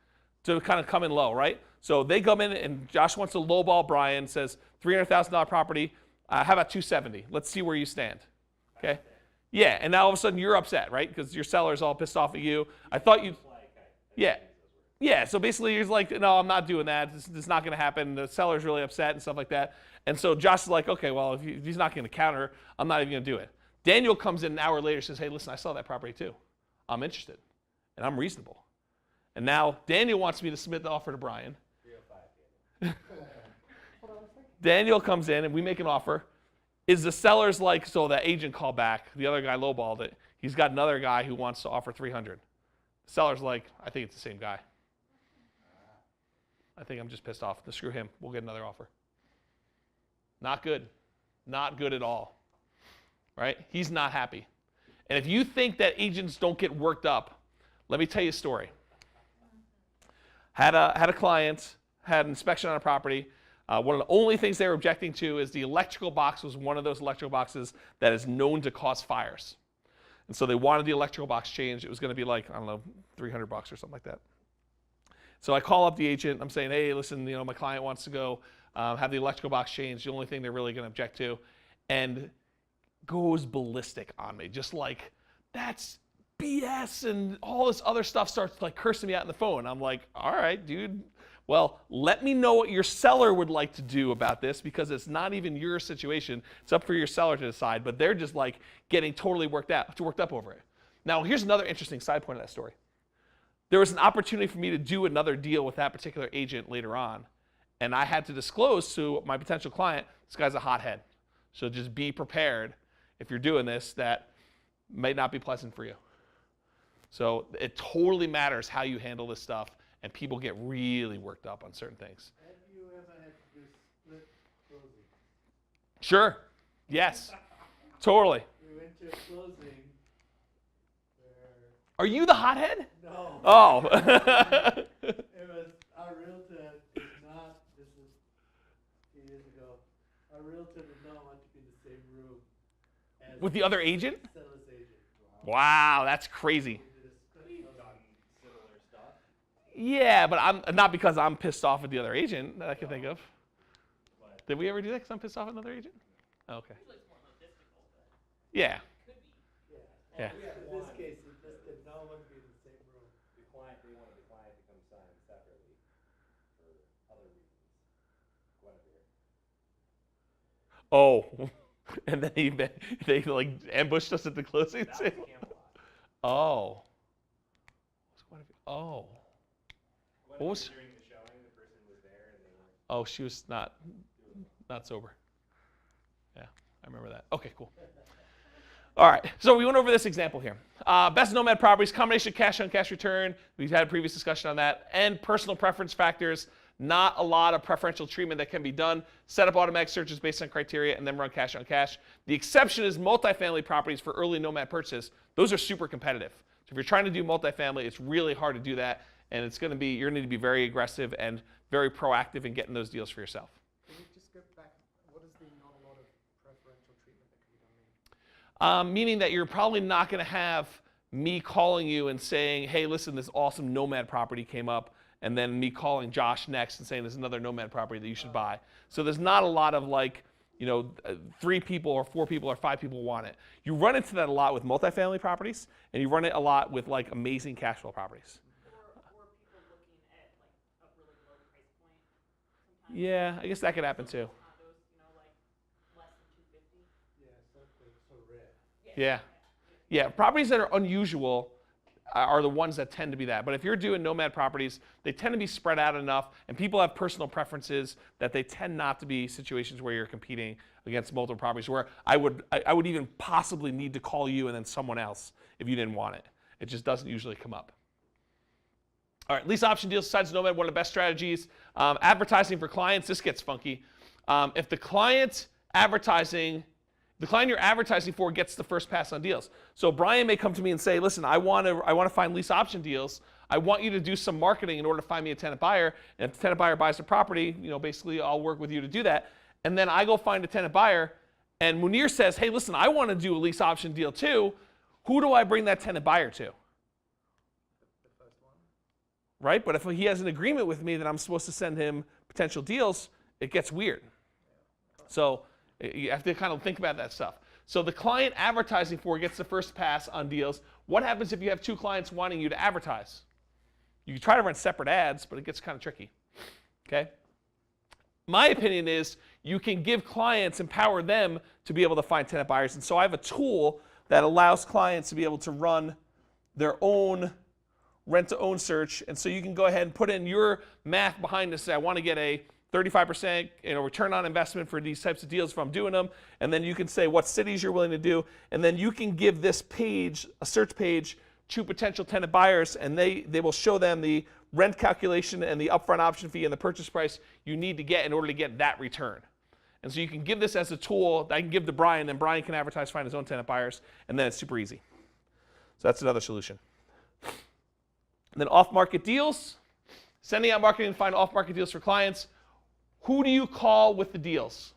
to kind of come in low, right? So they come in and Josh wants to lowball Brian, says $300,000 property, how about $270? Let's see where you stand, okay? Yeah, and now all of a sudden you're upset, right? Because your seller's all pissed off at you. I thought you, Like Yeah. Yeah, so basically he's like, no, I'm not doing that. This is not going to happen. The seller's really upset and stuff like that. And so Josh is like, okay, well, if he's not going to counter, I'm not even going to do it. Daniel comes in an hour later and says, hey, listen, I saw that property too. I'm interested, and I'm reasonable. And now Daniel wants me to submit the offer to Brian. 305. Daniel comes in, and we make an offer. Is the seller's like, so that agent called back. The other guy lowballed it. He's got another guy who wants to offer 300. The seller's like, I think it's the same guy. I think I'm just pissed off. Screw him. We'll get another offer. Not good. Not good at all. Right? He's not happy. And if you think that agents don't get worked up, let me tell you a story. Had a client, had an inspection on a property. One of the only things they were objecting to is the electrical box was one of those electrical boxes that is known to cause fires. And so they wanted the electrical box changed. It was going to be like, I don't know, $300 or something like that. So I call up the agent. I'm saying, hey, listen, my client wants to go have the electrical box changed. The only thing they're really going to object to. And goes ballistic on me. Just like, that's BS and all this other stuff, starts like cursing me out on the phone. I'm like, all right, dude. Well, let me know what your seller would like to do about this, because it's not even your situation. It's up for your seller to decide, but they're just like getting totally worked up over it. Now, here's another interesting side point of that story. There was an opportunity for me to do another deal with that particular agent later on, and I had to disclose to my potential client, this guy's a hothead. So just be prepared if you're doing this, that might not be pleasant for you. So it totally matters how you handle this stuff, and people get really worked up on certain things. Have you ever had to do split closing? Sure. Yes. Totally. We went to a closing where, Are you the hothead? no. Oh. It was, our realtor did not, this is a few years ago, our realtor did not want to be in the same room as With the other agent? seller's agent. Wow, that's crazy. We did a split closing. Similar stuff. Yeah, but I'm not because I'm pissed off at the other agent that I can think of. But Did we ever do that because I'm pissed off at another agent? Okay. Usually it's more logistical, but Yeah. could be. Yeah. Yeah. In this case, it just did not want to be in the same room. they wanted the client to come sign separately for other reasons. Guinevere. Oh. And then they like ambushed us at the closing That was table. Camelot. Oh. Oh. Guinevere, was- during the showing, the person was there and they were Oh, she was not sober. Yeah, I remember that. Okay, cool. All right, so we went over this example here. Best nomad properties, combination of cash on cash return. We've had a previous discussion on that. And personal preference factors. Not a lot of preferential treatment that can be done. Set up automatic searches based on criteria and then run cash on cash. The exception is multifamily properties for early nomad purchase. Those are super competitive. So if you're trying to do multifamily, it's really hard to do that. And it's going to be, you're going to need to be very aggressive and very proactive in getting those deals for yourself. Can you just go back? What is the not a lot of preferential treatment that can be done mean? Meaning that you're probably not going to have me calling you and saying, hey, listen, this awesome nomad property came up, and then me calling Josh next and saying there's another nomad property that you should buy. So there's not a lot of like, 3 people or 4 people or 5 people want it. You run into that a lot with multifamily properties, and you run it a lot with like amazing cash flow properties. Or people looking at like a really low price point. Sometimes Yeah, I guess that could happen too. condos, like less than 250. Yeah, something so rare. Yeah. Yeah, properties that are unusual are the ones that tend to be that. But if you're doing nomad properties, they tend to be spread out enough, and people have personal preferences that they tend not to be situations where you're competing against multiple properties, where I would even possibly need to call you and then someone else if you didn't want it. It just doesn't usually come up. All right, lease option deals besides nomad, one of the best strategies. Advertising for clients, this gets funky. If the client you're advertising for gets the first pass on deals. So Brian may come to me and say, listen, I want to find lease option deals. I want you to do some marketing in order to find me a tenant buyer. And if the tenant buyer buys the property, basically I'll work with you to do that. And then I go find a tenant buyer, and Munir says, hey, listen, I want to do a lease option deal too. Who do I bring that tenant buyer to? The first one. Right? But if he has an agreement with me that I'm supposed to send him potential deals, it gets weird. So you have to kind of think about that stuff. So the client advertising for gets the first pass on deals. What happens if you have 2 clients wanting you to advertise? You can try to run separate ads, but it gets kind of tricky. Okay? My opinion is you can give clients, empower them to be able to find tenant buyers. And so I have a tool that allows clients to be able to run their own rent-to-own search. And so you can go ahead and put in your math behind this. Say, I want to get a 35% return on investment for these types of deals if I'm doing them. And then you can say what cities you're willing to do. And then you can give this page, a search page, to potential tenant buyers, and they will show them the rent calculation and the upfront option fee and the purchase price you need to get in order to get that return. And so you can give this as a tool that I can give to Brian, and Brian can advertise, find his own tenant buyers, and then it's super easy. So that's another solution. And then off-market deals, sending out marketing to find off-market deals for clients. Who do you call with the deals?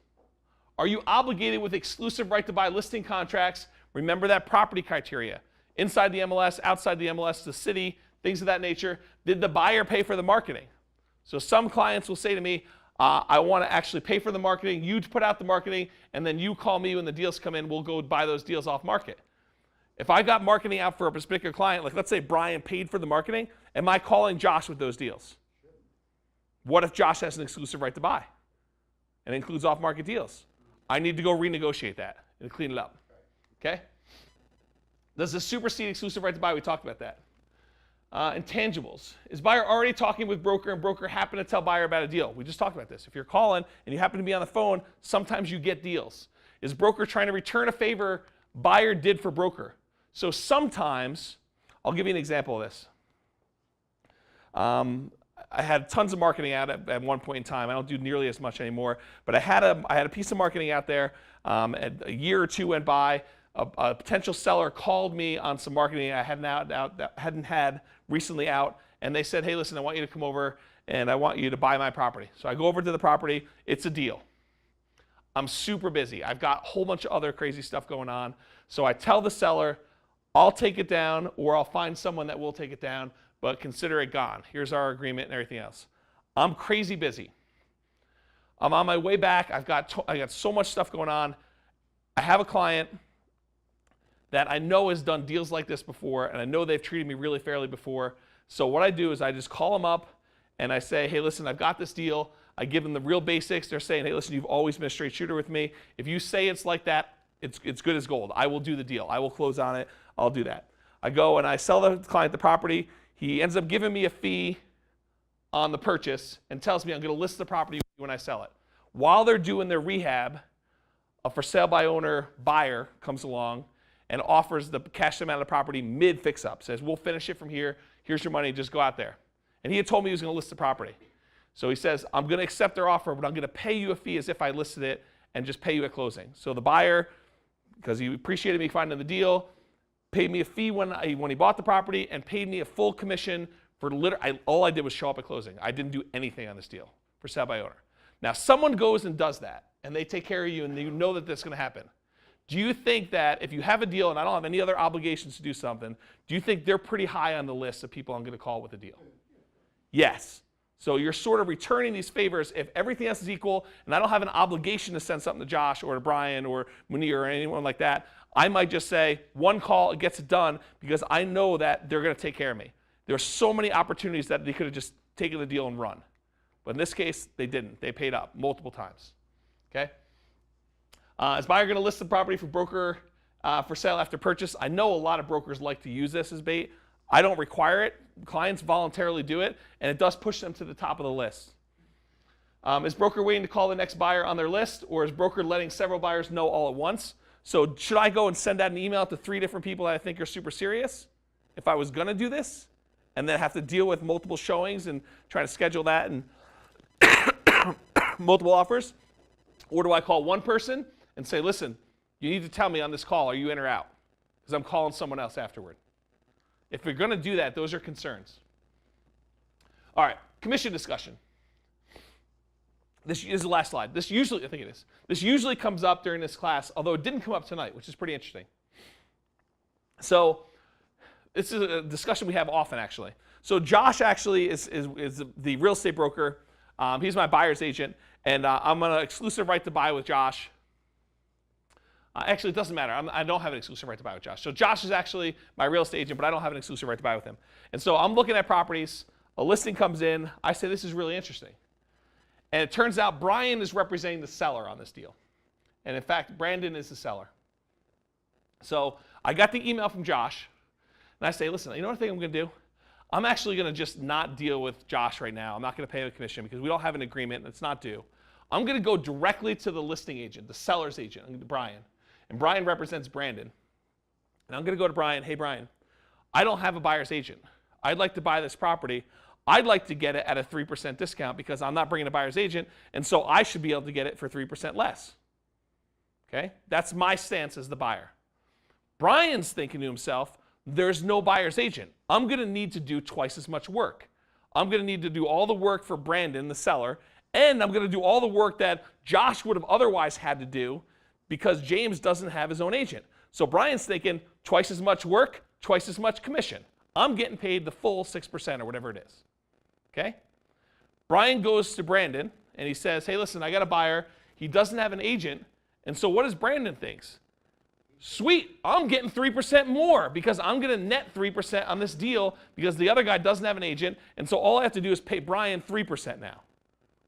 Are you obligated with exclusive right to buy listing contracts? Remember that property criteria. Inside the MLS, outside the MLS, the city, things of that nature. Did the buyer pay for the marketing? So some clients will say to me, I want to actually pay for the marketing, you put out the marketing, and then you call me when the deals come in, we'll go buy those deals off market. If I got marketing out for a particular client, like let's say Brian paid for the marketing, am I calling Josh with those deals? What if Josh has an exclusive right to buy and includes off-market deals? I need to go renegotiate that and clean it up, okay? Does this supersede exclusive right to buy? We talked about that. Intangibles. Is buyer already talking with broker and broker happen to tell buyer about a deal? We just talked about this. If you're calling and you happen to be on the phone, sometimes you get deals. Is broker trying to return a favor buyer did for broker? So sometimes, I'll give you an example of this. I had tons of marketing out at one point in time. I don't do nearly as much anymore, but I had a piece of marketing out there. A year or two went by. A potential seller called me on some marketing I hadn't had recently out, and they said, hey, listen, I want you to come over and I want you to buy my property. So I go over to the property. It's a deal. I'm super busy. I've got a whole bunch of other crazy stuff going on. So I tell the seller, I'll take it down, or I'll find someone that will take it down, but consider it gone. Here's our agreement and everything else. I'm crazy busy. I'm on my way back. I got so much stuff going on. I have a client that I know has done deals like this before, and I know they've treated me really fairly before. So what I do is I just call them up, and I say, hey, listen, I've got this deal. I give them the real basics. They're saying, hey, listen, you've always been a straight shooter with me. If you say it's like that, it's good as gold. I will do the deal. I will close on it. I'll do that. I go and I sell the client the property. He ends up giving me a fee on the purchase and tells me I'm going to list the property when I sell it. While they're doing their rehab, a for sale by owner buyer comes along and offers the cash amount of the property mid fix up. Says, we'll finish it from here. Here's your money. Just go out there. And he had told me he was going to list the property. So he says, I'm going to accept their offer, but I'm going to pay you a fee as if I listed it and just pay you at closing. So the buyer, because he appreciated me finding the deal, paid me a fee when he bought the property and paid me a full commission for all I did was show up at closing. I didn't do anything on this deal for sale by owner. Now, someone goes and does that, and they take care of you, and you know that that's going to happen. Do you think that if you have a deal and I don't have any other obligations to do something, do you think they're pretty high on the list of people I'm going to call with a deal? Yes. So you're sort of returning these favors if everything else is equal, and I don't have an obligation to send something to Josh or to Brian or Munir or anyone like that. I might just say, one call, it gets it done, because I know that they're going to take care of me. There are so many opportunities that they could have just taken the deal and run. But in this case, they didn't. They paid up multiple times. Okay? Is buyer going to list the property for broker for sale after purchase? I know a lot of brokers like to use this as bait. I don't require it. Clients voluntarily do it, and it does push them to the top of the list. Is broker waiting to call the next buyer on their list, or is broker letting several buyers know all at once? So should I go and send out an email to 3 different people that I think are super serious if I was going to do this, and then have to deal with multiple showings and try to schedule that and multiple offers? Or do I call one person and say, listen, you need to tell me on this call, are you in or out? Because I'm calling someone else afterward. If you're going to do that, those are concerns. All right, commission discussion. This is the last slide. This usually, I think it is. This usually comes up during this class, although it didn't come up tonight, which is pretty interesting. So this is a discussion we have often, actually. So Josh actually is the real estate broker. He's my buyer's agent, and I'm on an exclusive right to buy with Josh. Actually, it doesn't matter. I don't have an exclusive right to buy with Josh. So Josh is actually my real estate agent, but I don't have an exclusive right to buy with him. And so I'm looking at properties. A listing comes in. I say, this is really interesting. And it turns out Brian is representing the seller on this deal. And in fact, Brandon is the seller. So I got the email from Josh, and I say, listen, you know what I think I'm going to do? I'm actually going to just not deal with Josh right now. I'm not going to pay him a commission because we don't have an agreement and it's not due. I'm going to go directly to the listing agent, the seller's agent, Brian. And Brian represents Brandon. And I'm going to go to Brian, hey, Brian, I don't have a buyer's agent. I'd like to buy this property. I'd like to get it at a 3% discount because I'm not bringing a buyer's agent, and so I should be able to get it for 3% less. Okay? That's my stance as the buyer. Brian's thinking to himself, there's no buyer's agent. I'm going to need to do twice as much work. I'm going to need to do all the work for Brandon, the seller, and I'm going to do all the work that Josh would have otherwise had to do because James doesn't have his own agent. So Brian's thinking twice as much work, twice as much commission. I'm getting paid the full 6% or whatever it is. Okay? Brian goes to Brandon and he says, hey, listen, I got a buyer. He doesn't have an agent. And so what does Brandon think? Sweet, I'm getting 3% more because I'm going to net 3% on this deal because the other guy doesn't have an agent. And so all I have to do is pay Brian 3% now.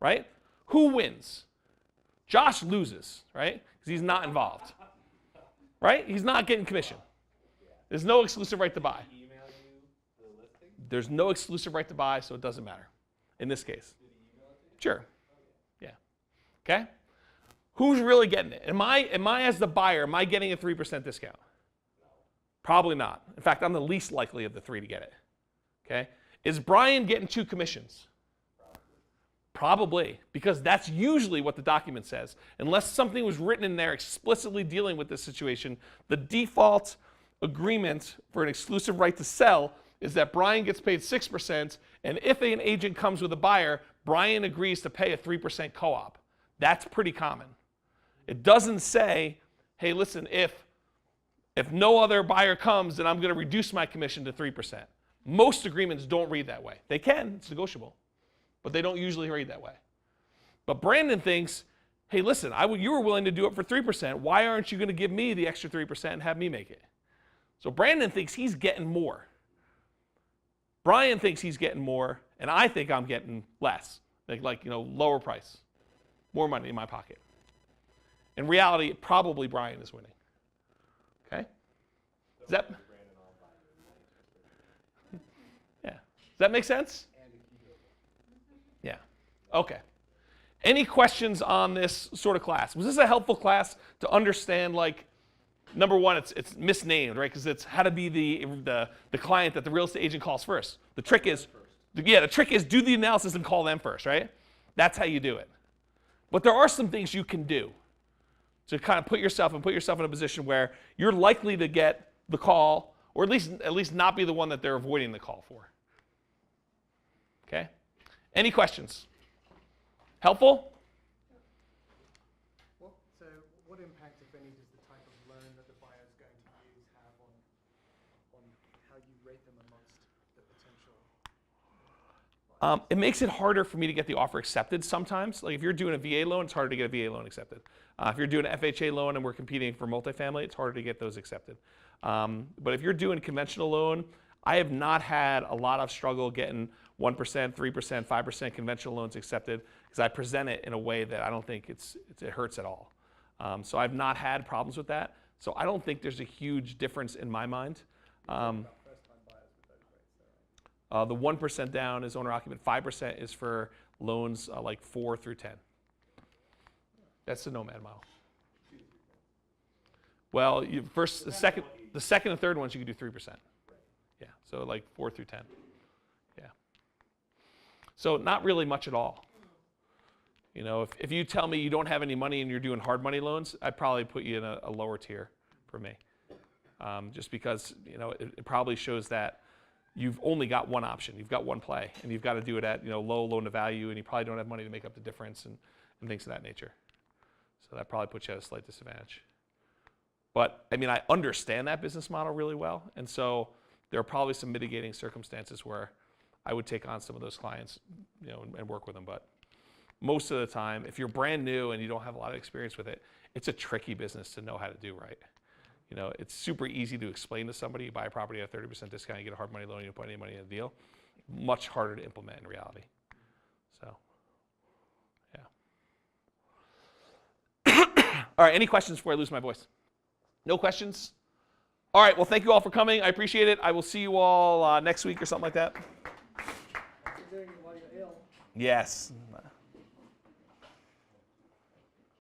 Right? Who wins? Josh loses, right? Because he's not involved. Right? He's not getting commission. There's no exclusive right to buy. Did he email you the listing? There's no exclusive right to buy, so it doesn't matter in this case. Did he email it to you? Sure. Yeah. Okay? Who's really getting it? Am I as the buyer, am I getting a 3% discount? No. Probably not. In fact, I'm the least likely of the three to get it. Okay? Is Brian getting 2 commissions? Probably, because that's usually what the document says. Unless something was written in there explicitly dealing with this situation, the default agreement for an exclusive right to sell is that Brian gets paid 6%, and if an agent comes with a buyer, Brian agrees to pay a 3% co-op. That's pretty common. It doesn't say, hey, listen, if no other buyer comes, then I'm going to reduce my commission to 3%. Most agreements don't read that way. They can, it's negotiable, but they don't usually read that way. But Brandon thinks, hey, listen, you were willing to do it for 3%. Why aren't you going to give me the extra 3% and have me make it? So Brandon thinks he's getting more. Brian thinks he's getting more, and I think I'm getting less, like lower price, more money in my pocket. In reality, probably Brian is winning. Okay? Does that? Yeah. Does that make sense? Yeah. Okay. Any questions on this sort of class? Was this a helpful class to understand, like, number one, it's misnamed, right? Because it's how to be the client that the real estate agent calls first. The trick is, the trick is do the analysis and call them first, right? That's how you do it. But there are some things you can do to kind of put yourself in a position where you're likely to get the call, or at least not be the one that they're avoiding the call for. Okay? Any questions? Helpful? So what impact, if any, does the type of loan that the buyer is going to use have on how you rate them amongst the potential? It makes it harder for me to get the offer accepted sometimes. Like if you're doing a VA loan, it's harder to get a VA loan accepted. If you're doing an FHA loan and we're competing for multifamily, it's harder to get those accepted. But if you're doing a conventional loan, I have not had a lot of struggle getting 1%, 3%, 5% conventional loans accepted because I present it in a way that I don't think it hurts at all. So I've not had problems with that. So I don't think there's a huge difference in my mind. The 1% down is owner occupant. 5% is for loans like 4 through 10. That's the Nomad model. Well, the second and third ones you can do 3%. Yeah, so like 4 through 10. Yeah. So not really much at all. If you tell me you don't have any money and you're doing hard money loans, I'd probably put you in a lower tier for me. Just because it probably shows that you've only got one option. You've got one play, and you've got to do it at low loan to value, and you probably don't have money to make up the difference and things of that nature. So that probably puts you at a slight disadvantage. But I understand that business model really well, and so there are probably some mitigating circumstances where I would take on some of those clients, and work with them. But most of the time, if you're brand new and you don't have a lot of experience with it, it's a tricky business to know how to do right. It's super easy to explain to somebody. You buy a property at a 30% discount, you get a hard money loan, you don't put any money in the deal. much harder to implement in reality. So, yeah. All right, any questions before I lose my voice? No questions? All right, well, thank you all for coming. I appreciate it. I will see you all next week or something like that. You're doing it while you're ill. Yes.